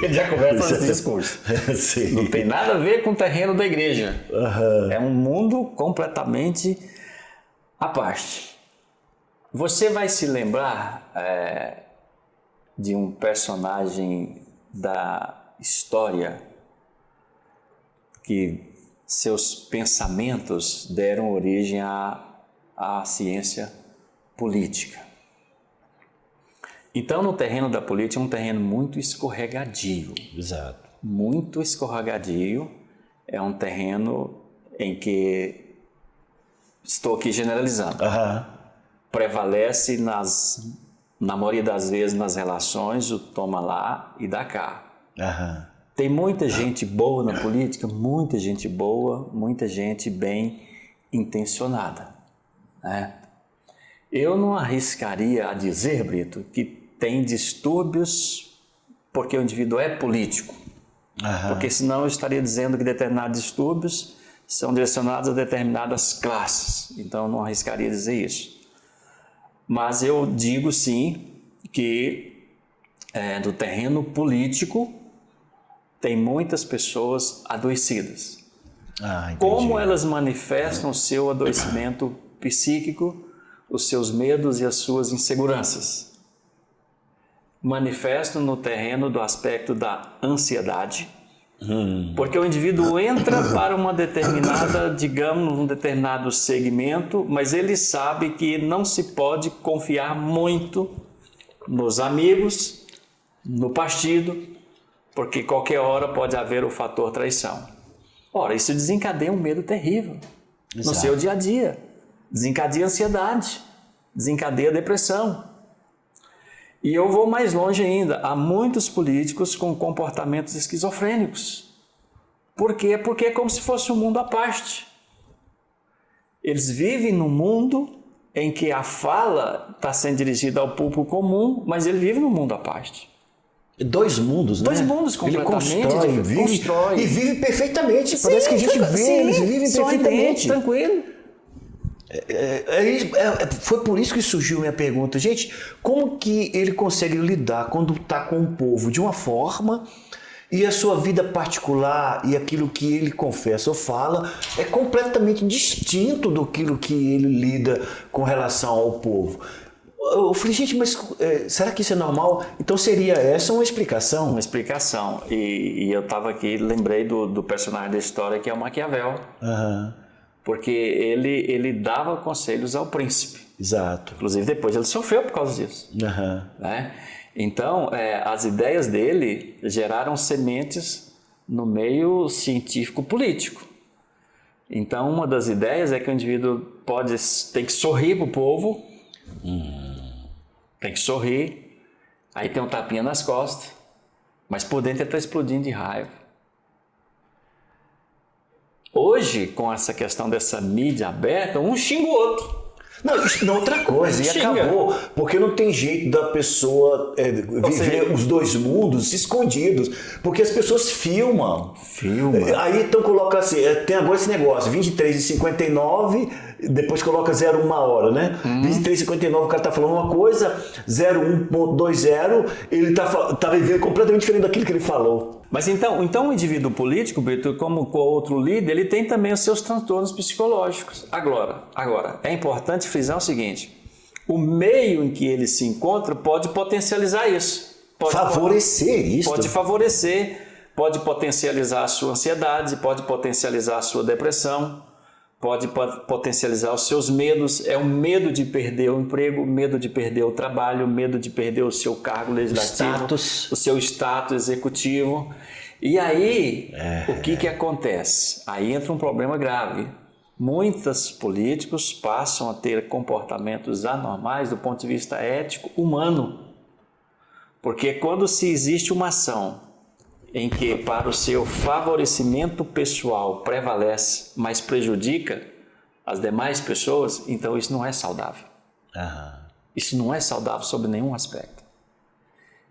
Ele já começa esse discurso. Sim. Não tem nada a ver com o terreno da igreja. É um mundo completamente à parte. Você vai se lembrar de um personagem da história que seus pensamentos deram origem à ciência política. Então, no terreno da política é um terreno muito escorregadio. Exato. Muito escorregadio. É um terreno em que, estou aqui generalizando, prevalece na maioria das vezes nas relações o toma lá e dá cá. Tem muita gente boa na política, muita gente boa, muita gente bem intencionada. Eu não arriscaria a dizer, Brito, que tem distúrbios porque o indivíduo é político. Porque senão eu estaria dizendo que determinados distúrbios são direcionados a determinadas classes. Então eu não arriscaria dizer isso. Mas eu digo sim que do terreno político, tem muitas pessoas adoecidas. Entendi. Como elas manifestam o seu adoecimento psíquico, os seus medos e as suas inseguranças? Manifestam no terreno do aspecto da ansiedade, porque o indivíduo entra para uma determinada, digamos, um determinado segmento, mas ele sabe que não se pode confiar muito nos amigos, no partido, porque qualquer hora pode haver o fator traição. Ora, isso desencadeia um medo terrível no seu dia a dia, desencadeia ansiedade, desencadeia depressão. E eu vou mais longe ainda, há muitos políticos com comportamentos esquizofrênicos. Por quê? Porque é como se fosse um mundo à parte. Eles vivem num mundo em que a fala está sendo dirigida ao público comum, mas ele vive num mundo à parte. Dois mundos, né? Dois mundos completamente ele constrói e vive perfeitamente. Sim, parece que a gente vê, eles vivem perfeitamente. Tranquilo. Foi por isso que surgiu a minha pergunta. Gente, como que ele consegue lidar quando está com o povo de uma forma e a sua vida particular e aquilo que ele confessa ou fala é completamente distinto do que ele lida com relação ao povo? Eu falei, gente, mas será que isso é normal? Então seria essa uma explicação? Uma explicação. E eu estava aqui, lembrei do personagem da história que é o Maquiavel. Porque ele dava conselhos ao príncipe. Exato. Inclusive depois ele sofreu por causa disso. Né? Então, as ideias dele geraram sementes no meio científico-político. Então, uma das ideias é que o indivíduo tem que sorrir para o povo, tem que sorrir, aí tem um tapinha nas costas, mas por dentro ele está explodindo de raiva. Hoje, com essa questão dessa mídia aberta, um xinga o outro. Não, isso não é outra coisa, e acabou, porque não tem jeito da pessoa viver os dois mundos escondidos, porque as pessoas filmam. Aí então coloca assim, tem agora esse negócio, 23h59, depois coloca 01 hora, né? 23h59 o cara tá falando uma coisa, 01.20, ele tá vivendo completamente diferente daquilo que ele falou. Mas então o indivíduo político, Brito, como outro líder, ele tem também os seus transtornos psicológicos. Agora, é importante frisar o seguinte, o meio em que ele se encontra pode potencializar isso. Favorecer isso. Pode favorecer, pode potencializar a sua ansiedade, pode potencializar a sua depressão, pode potencializar os seus medos. É o medo de perder o emprego, medo de perder o trabalho, medo de perder o seu cargo legislativo, o seu status executivo. E aí, o que acontece? Aí entra um problema grave. Muitos políticos passam a ter comportamentos anormais do ponto de vista ético, humano. Porque quando se existe uma ação em que para o seu favorecimento pessoal prevalece, mas prejudica as demais pessoas, então isso não é saudável. Isso não é saudável sob nenhum aspecto.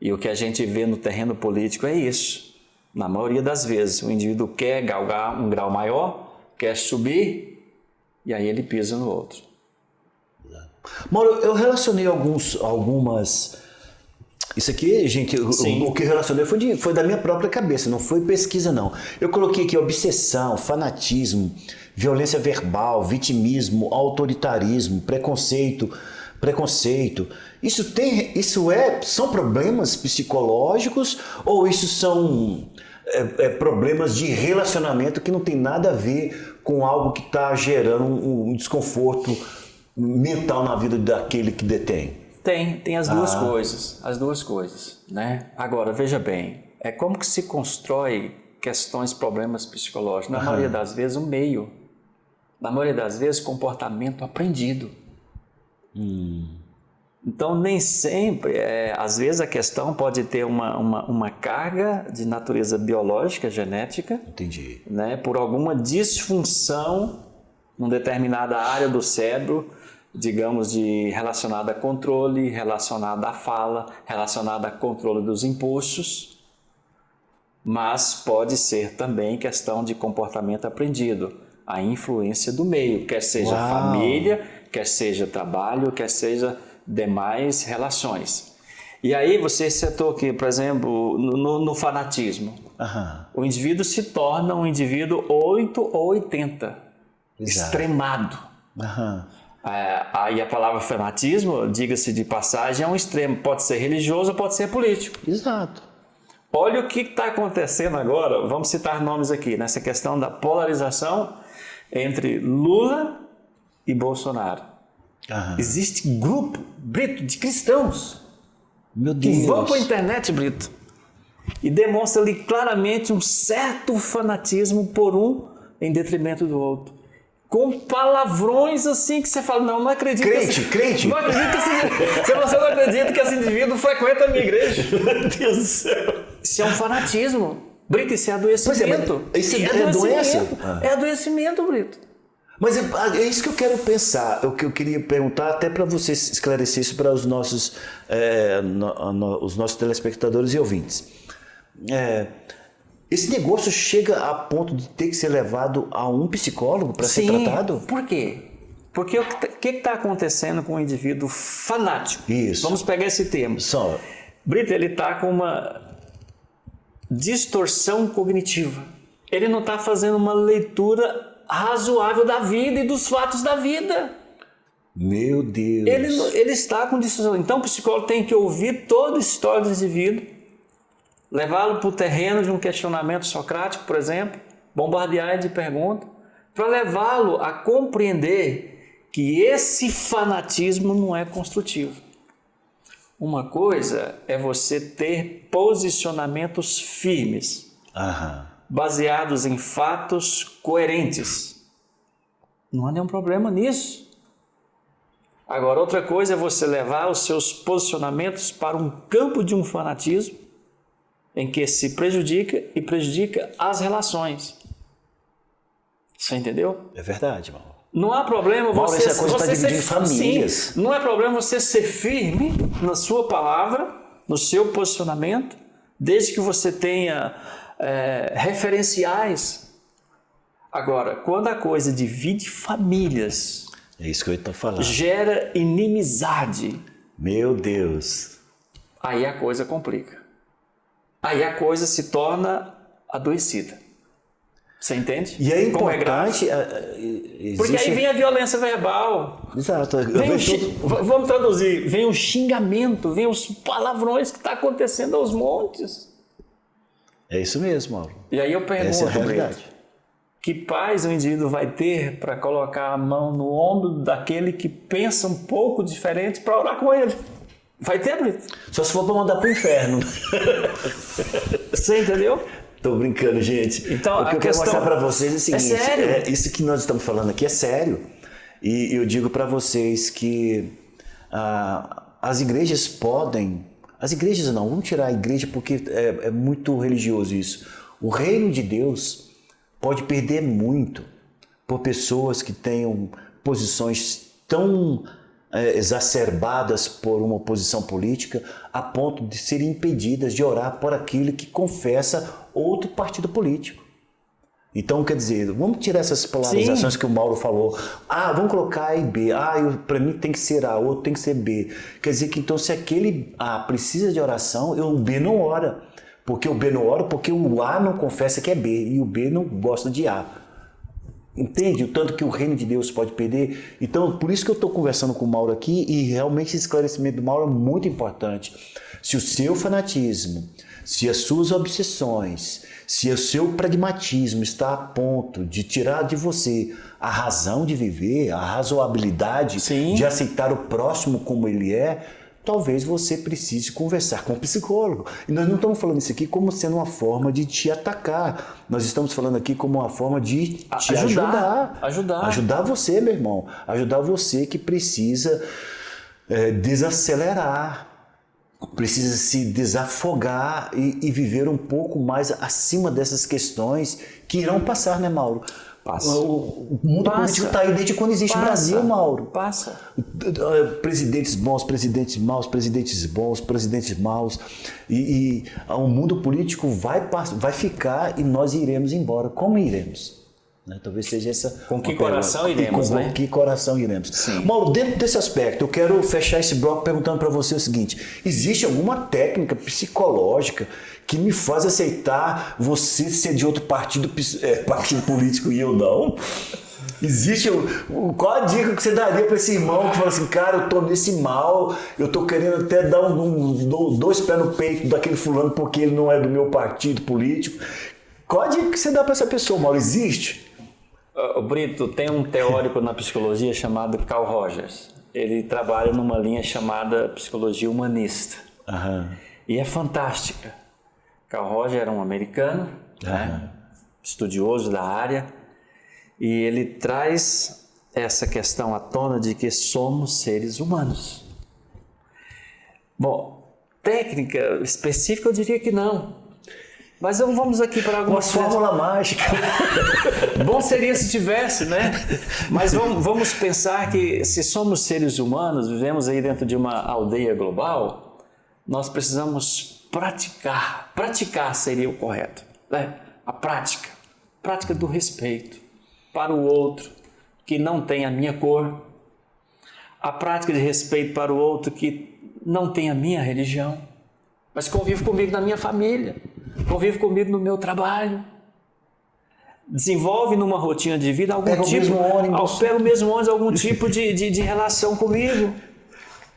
E o que a gente vê no terreno político é isso. Na maioria das vezes, o indivíduo quer galgar um grau maior, quer subir, e aí ele pisa no outro. Mauro, eu relacionei algumas... Isso aqui, gente, o que eu relacionei foi da minha própria cabeça, não foi pesquisa, não. Eu coloquei aqui obsessão, fanatismo, violência verbal, vitimismo, autoritarismo, preconceito. São problemas psicológicos ou isso são problemas de relacionamento que não tem nada a ver com algo que está gerando um desconforto mental na vida daquele que detém? Tem as duas coisas, né? Agora, veja bem, como que se constrói problemas psicológicos? Na maioria das vezes, o meio. Na maioria das vezes, comportamento aprendido. Então, nem sempre, às vezes a questão pode ter uma carga de natureza biológica, genética. Entendi. Né? Por alguma disfunção numa determinada área do cérebro, digamos, relacionada a controle, relacionada à fala, relacionada a controle dos impulsos, mas pode ser também questão de comportamento aprendido, a influência do meio, quer seja família, quer seja trabalho, quer seja demais relações. E aí você citou aqui, por exemplo, no fanatismo. O indivíduo se torna um indivíduo 8 ou 80. Exato. Extremado. Aí a palavra fanatismo, diga-se de passagem, é um extremo. Pode ser religioso ou pode ser político. Exato. Olha o que está acontecendo agora, vamos citar nomes aqui, nessa questão da polarização entre Lula e Bolsonaro. Existe grupo, Brito, de cristãos Meu Deus. que vão para a internet, Brito, e demonstra ali claramente um certo fanatismo por um em detrimento do outro. Com palavrões assim que você fala, não acredito. Crente. Não acredito que você não acredita que esse indivíduo frequenta a minha igreja. Meu Deus do céu. Isso é um fanatismo. Brito, isso é adoecimento. Isso é doença? É adoecimento, Brito. Mas é isso que eu quero pensar, o que eu queria perguntar, até para você esclarecer isso para os nossos telespectadores e ouvintes. Esse negócio chega a ponto de ter que ser levado a um psicólogo para ser tratado? Por quê? Porque o que está acontecendo com o indivíduo fanático? Isso. Vamos pegar esse termo. Só. Brito, ele está com uma distorção cognitiva. Ele não está fazendo uma leitura razoável da vida e dos fatos da vida. Meu Deus. Ele está com distorção. Então o psicólogo tem que ouvir toda a história do indivíduo, levá-lo para o terreno de um questionamento socrático, por exemplo, bombardear ele de perguntas, para levá-lo a compreender que esse fanatismo não é construtivo. Uma coisa é você ter posicionamentos firmes, baseados em fatos coerentes. Não há nenhum problema nisso. Agora, outra coisa é você levar os seus posicionamentos para um campo de um fanatismo em que se prejudica e prejudica as relações. Você entendeu? É verdade, Mauro. Não há problema você ser famílias. Sim, não é problema você ser firme na sua palavra, no seu posicionamento, desde que você tenha referenciais. Agora, quando a coisa divide famílias, é isso que eu estou falando, gera inimizade. Meu Deus. Aí a coisa complica. Aí a coisa se torna adoecida. Você entende? E é importante. Porque aí vem a violência verbal. Exato. Vamos traduzir. Vem o xingamento, vem os palavrões que está acontecendo aos montes. É isso mesmo, Mauro. E aí eu pergunto, essa é a realidade. Que paz o indivíduo vai ter para colocar a mão no ombro daquele que pensa um pouco diferente para orar com ele? Vai ter, Brito? Só se for para mandar para o inferno. Você entendeu? Tô brincando, gente. Então, o que eu quero mostrar para vocês é o seguinte. É sério? Isso que nós estamos falando aqui é sério. E eu digo para vocês que as igrejas podem... As igrejas não, vamos tirar a igreja porque é muito religioso isso. O reino de Deus pode perder muito por pessoas que tenham posições tão exacerbadas por uma posição política a ponto de serem impedidas de orar por aquilo que confessa outro partido político. Então, quer dizer, vamos tirar essas polarizações que o Mauro falou. Vamos colocar A e B. Para mim tem que ser A, outro tem que ser B. Quer dizer que então se aquele A precisa de oração, o B não ora. Porque o B não ora porque o A não confessa que é B e o B não gosta de A. Entende? O tanto que o reino de Deus pode perder. Então, por isso que eu estou conversando com o Mauro aqui e realmente esse esclarecimento do Mauro é muito importante. Se o seu fanatismo, se as suas obsessões, se o seu pragmatismo está a ponto de tirar de você a razão de viver, a razoabilidade de aceitar o próximo como ele é, talvez você precise conversar com um psicólogo. E nós não estamos falando isso aqui como sendo uma forma de te atacar. Nós estamos falando aqui como uma forma de te ajudar. Ajudar você, meu irmão. Ajudar você que precisa desacelerar, precisa se desafogar e viver um pouco mais acima dessas questões que irão passar, né, Mauro? Passa. O mundo político está aí desde quando existe Brasil, Mauro. Passa. Presidentes bons, presidentes maus, presidentes bons, presidentes maus. E o mundo político vai ficar e nós iremos embora. Como iremos? Né? Talvez seja essa... Com que coração iremos, né? Com que coração iremos. Sim. Mauro, dentro desse aspecto, eu quero fechar esse bloco perguntando para você o seguinte: existe alguma técnica psicológica que me faz aceitar você ser de outro partido político e eu não? Existe qual a dica que você daria para esse irmão que fala assim, cara, eu tô nesse mal, eu tô querendo até dar dois pés no peito daquele fulano porque ele não é do meu partido político? Qual a dica que você dá para essa pessoa, Mauro? Existe? Brito, tem um teórico na psicologia chamado Carl Rogers. Ele trabalha numa linha chamada psicologia humanista. Aham. E é fantástica. Carl Rogers era um americano, né? Estudioso da área. E ele traz essa questão à tona de que somos seres humanos. Bom, técnica específica eu diria que não. Mas vamos aqui para algumas... Uma fórmula mágica. Bom seria se tivesse, né? Mas vamos pensar que se somos seres humanos, vivemos aí dentro de uma aldeia global, nós precisamos praticar. Praticar seria o correto, né? A prática do respeito para o outro que não tem a minha cor, a prática de respeito para o outro que não tem a minha religião, mas convive comigo na minha família, convive comigo no meu trabalho, desenvolve numa rotina de vida algum tipo, pega o mesmo ônibus, algum tipo de relação comigo,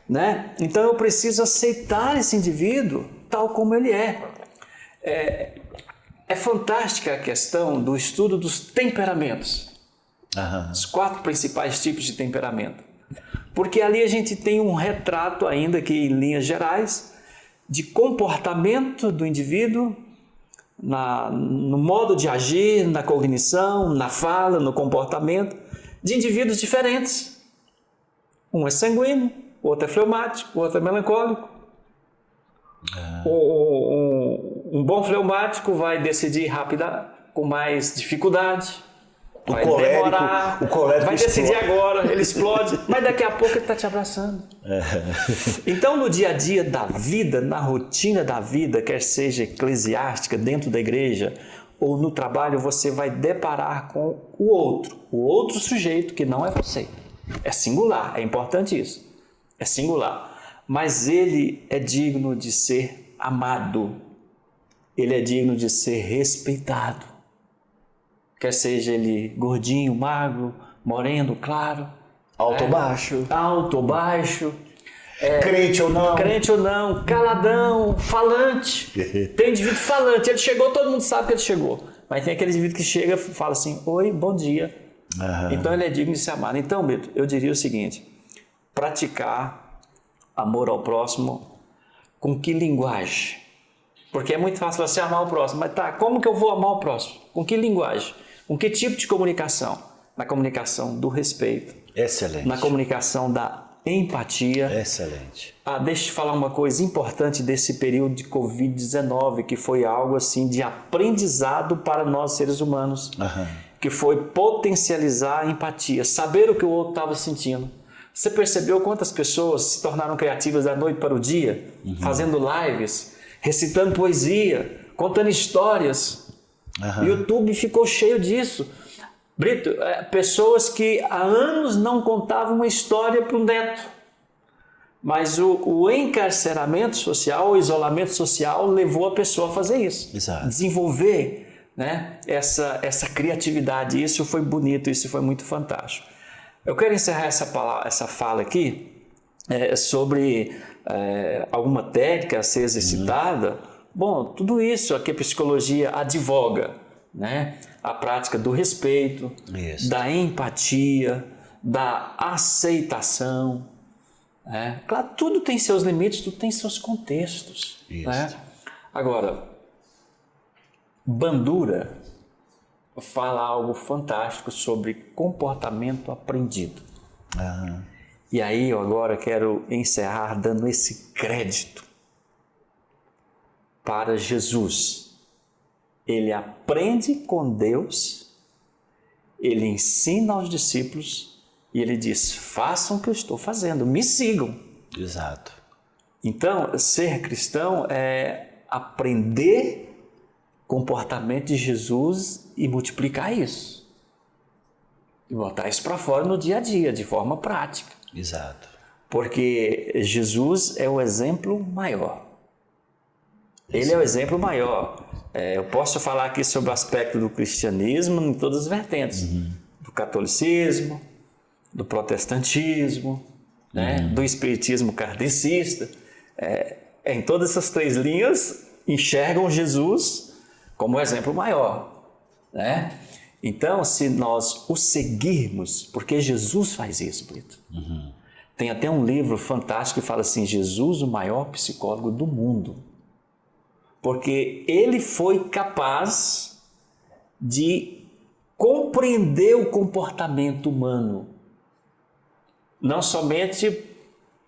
né? Então eu preciso aceitar esse indivíduo tal como ele é. É fantástica a questão do estudo dos temperamentos. Os 4 principais tipos de temperamento. Porque ali a gente tem um retrato ainda que em linhas gerais de comportamento do indivíduo, no modo de agir, na cognição, na fala, no comportamento de indivíduos diferentes. Um é sanguíneo, o outro é fleumático, o outro é melancólico. Um bom fleumático vai decidir rápido, com mais dificuldade. Vai demorar, o colérico vai decidir explode. agora, ele explode, mas daqui a pouco ele está te abraçando. Então, no dia a dia da vida, na rotina da vida, quer seja eclesiástica, dentro da igreja ou no trabalho, você vai deparar com o outro sujeito que não é você. É singular, é importante isso. É singular. Mas ele é digno de ser amado. Ele é digno de ser respeitado. Quer seja ele gordinho, magro, moreno, claro. Alto ou baixo. Alto ou baixo. Crente ou não. Crente ou não. Caladão, falante. Tem indivíduo falante. Ele chegou, todo mundo sabe que ele chegou. Mas tem aquele indivíduo que chega e fala assim, oi, bom dia. Então ele é digno de ser amado. Então, Beto, eu diria o seguinte, praticar amor ao próximo com que linguagem? Porque é muito fácil você amar o próximo. Mas tá, como que eu vou amar o próximo? Com que linguagem? Com que tipo de comunicação? Na comunicação do respeito. Excelente. Na comunicação da empatia. Excelente. Deixa eu te falar uma coisa importante desse período de Covid-19, que foi algo assim de aprendizado para nós seres humanos, que foi potencializar a empatia, saber o que o outro estava sentindo. Você percebeu quantas pessoas se tornaram criativas da noite para o dia, fazendo lives, recitando poesia, contando histórias. O YouTube ficou cheio disso. Brito, pessoas que há anos não contavam uma história para um neto. Mas o encarceramento social, o isolamento social levou a pessoa a fazer isso. Exato. Desenvolver, né, essa criatividade. Isso foi bonito, isso foi muito fantástico. Eu quero encerrar essa fala aqui sobre alguma técnica a ser exercitada. Bom, tudo isso aqui a psicologia advoga, né? A prática do respeito, da empatia, da aceitação. Claro, tudo tem seus limites, tudo tem seus contextos. Né? Agora, Bandura fala algo fantástico sobre comportamento aprendido. E aí eu agora quero encerrar dando esse crédito para Jesus. Ele aprende com Deus, ele ensina aos discípulos e ele diz, façam o que eu estou fazendo, me sigam. Exato. Então, ser cristão é aprender comportamento de Jesus e multiplicar isso. E botar isso para fora no dia a dia, de forma prática. Exato. Porque Jesus é o exemplo maior. Ele é o exemplo maior. Eu posso falar aqui sobre o aspecto do cristianismo em todas as vertentes. Do catolicismo, do protestantismo, né? Do espiritismo kardecista. Em todas essas 3 linhas, enxergam Jesus como o exemplo maior, né? Então, se nós o seguirmos, porque Jesus faz isso, Brito. Tem até um livro fantástico que fala assim, Jesus, o maior psicólogo do mundo. Porque ele foi capaz de compreender o comportamento humano, não somente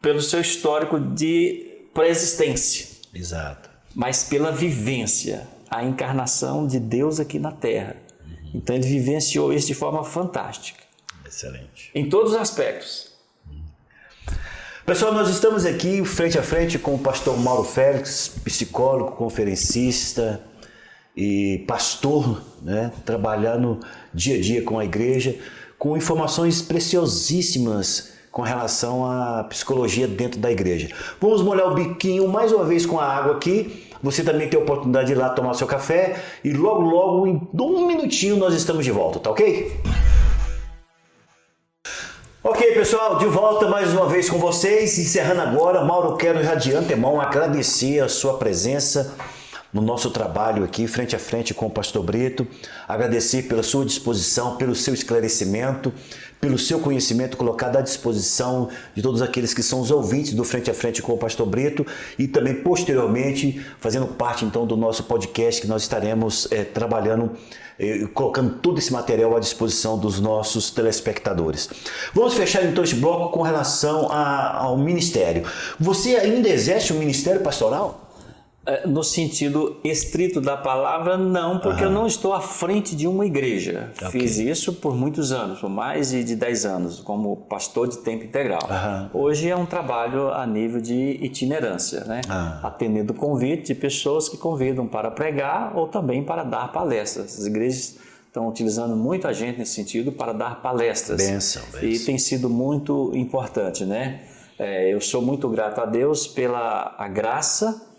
pelo seu histórico de pré-existência, Exato. mas pela vivência, a encarnação de Deus aqui na Terra. Então ele vivenciou isso de forma fantástica. Excelente. Em todos os aspectos. Pessoal, nós estamos aqui frente a frente com o pastor Mauro Félix, psicólogo, conferencista e pastor, né, trabalhando dia a dia com a igreja, com informações preciosíssimas com relação à psicologia dentro da igreja. Vamos molhar o biquinho mais uma vez com a água aqui. Você também tem a oportunidade de ir lá tomar o seu café e logo, em 1 minutinho, nós estamos de volta, tá ok? Ok, pessoal, de volta mais uma vez com vocês, encerrando agora. Mauro, eu quero já de antemão agradecer a sua presença no nosso trabalho aqui, frente a frente com o pastor Brito, agradecer pela sua disposição, pelo seu esclarecimento, pelo seu conhecimento colocado à disposição de todos aqueles que são os ouvintes do Frente a Frente com o pastor Brito e também posteriormente fazendo parte então do nosso podcast que nós estaremos trabalhando, colocando todo esse material à disposição dos nossos telespectadores. Vamos fechar então este bloco com relação ao ministério. Você ainda exerce o ministério pastoral? No sentido estrito da palavra, não, porque eu não estou à frente de uma igreja. Okay. Fiz isso por muitos anos, por mais de 10 anos, como pastor de tempo integral. Hoje é um trabalho a nível de itinerância, né? Atendendo convite de pessoas que convidam para pregar ou também para dar palestras. As igrejas estão utilizando muito a gente nesse sentido para dar palestras. Benção. E tem sido muito importante, né? Eu sou muito grato a Deus pela a graça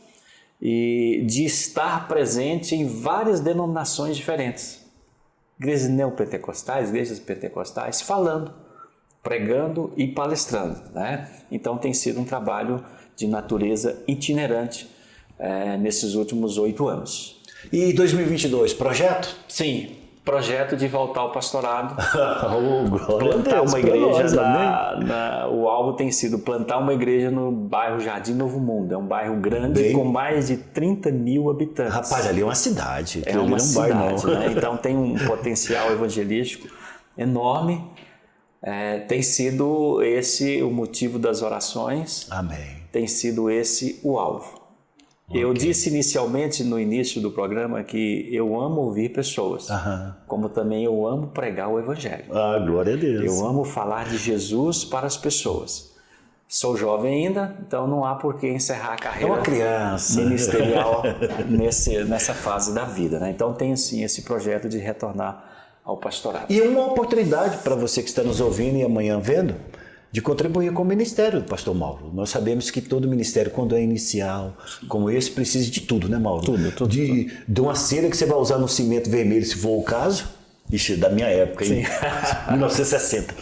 e de estar presente em várias denominações diferentes, igrejas neopentecostais, igrejas pentecostais, falando, pregando e palestrando, né? Então tem sido um trabalho de natureza itinerante nesses últimos 8 anos. E 2022, projeto? Sim, projeto de voltar ao pastorado, Glória plantar a Deus, uma igreja nós, o alvo tem sido plantar uma igreja no bairro Jardim Novo Mundo. É um bairro grande com mais de 30 mil habitantes. Rapaz, ali é uma cidade. É uma cidade, né? Então tem um potencial evangelístico enorme. Tem sido esse o motivo das orações. Amém. Tem sido esse o alvo. Eu disse inicialmente no início do programa que eu amo ouvir pessoas, como também eu amo pregar o evangelho. Glória a Deus. Eu amo falar de Jesus para as pessoas. Sou jovem ainda, então não há por que encerrar a carreira uma criança ministerial nessa fase da vida, né? Então tenho sim esse projeto de retornar ao pastorado. E uma oportunidade para você que está nos ouvindo e amanhã vendo, de contribuir com o ministério do pastor Mauro. Nós sabemos que todo ministério, quando é inicial, como esse, precisa de tudo, né, Mauro? Tudo. De uma cera que você vai usar no cimento vermelho, se for o caso, isso da minha época, hein? 1960.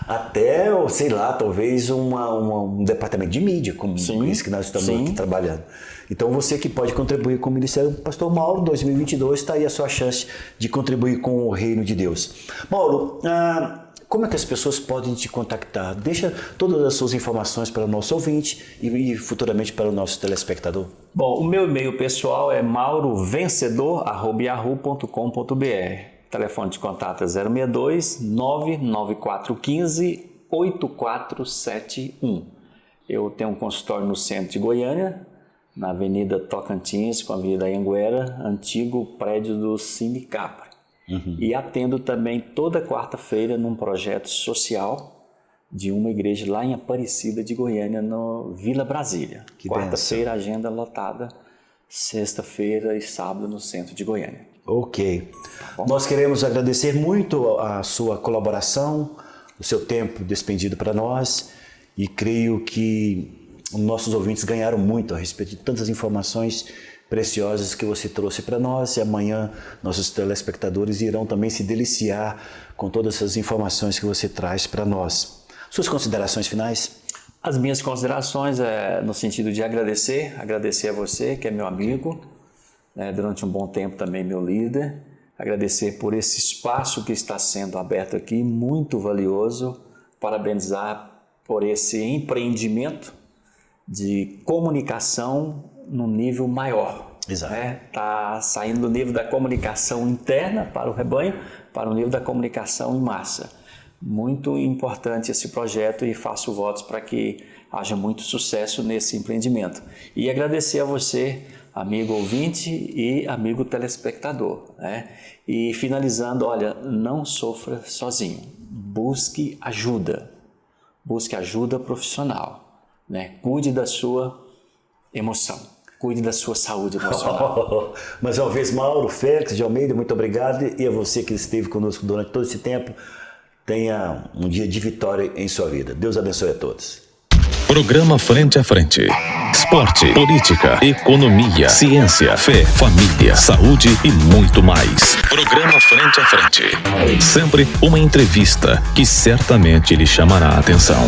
Até, sei lá, talvez um departamento de mídia, como isso que nós estamos aqui trabalhando. Então, você que pode contribuir com o Ministério do Pastor Mauro, 2022, está aí a sua chance de contribuir com o reino de Deus. Mauro, como é que as pessoas podem te contactar? Deixa todas as suas informações para o nosso ouvinte e futuramente para o nosso telespectador. Bom, o meu e-mail pessoal é maurovencedor@yahoo.com.br. Telefone de contato é 062 99415 8471. Eu tenho um consultório no centro de Goiânia, na Avenida Tocantins com a Avenida Anhanguera, antigo prédio do Cine Capri. E atendo também toda quarta-feira num projeto social de uma igreja lá em Aparecida de Goiânia, no Vila Brasília. Quarta-feira, agenda lotada, sexta-feira e sábado no centro de Goiânia. Ok. Nós queremos agradecer muito a sua colaboração, o seu tempo despendido para nós, e creio que nossos ouvintes ganharam muito a respeito de tantas informações preciosas que você trouxe para nós, e amanhã nossos telespectadores irão também se deliciar com todas essas informações que você traz para nós. Suas considerações finais? As minhas considerações é no sentido de agradecer a você, que é meu amigo, durante um bom tempo também meu líder, agradecer por esse espaço que está sendo aberto aqui, muito valioso, parabenizar por esse empreendimento de comunicação no nível maior. Exato. Está saindo do nível da comunicação interna para o rebanho, para o nível da comunicação em massa. Muito importante esse projeto e faço votos para que haja muito sucesso nesse empreendimento. E agradecer a você, amigo ouvinte e amigo telespectador. E finalizando, olha, não sofra sozinho. Busque ajuda profissional. Cuide da sua emoção. Cuide da sua saúde emocional. Mais uma vez, Mauro Félix de Almeida, muito obrigado. E a você que esteve conosco durante todo esse tempo, tenha um dia de vitória em sua vida. Deus abençoe a todos. Programa Frente a Frente. Esporte, política, economia, ciência, fé, família, saúde e muito mais. Programa Frente a Frente. Sempre uma entrevista que certamente lhe chamará a atenção.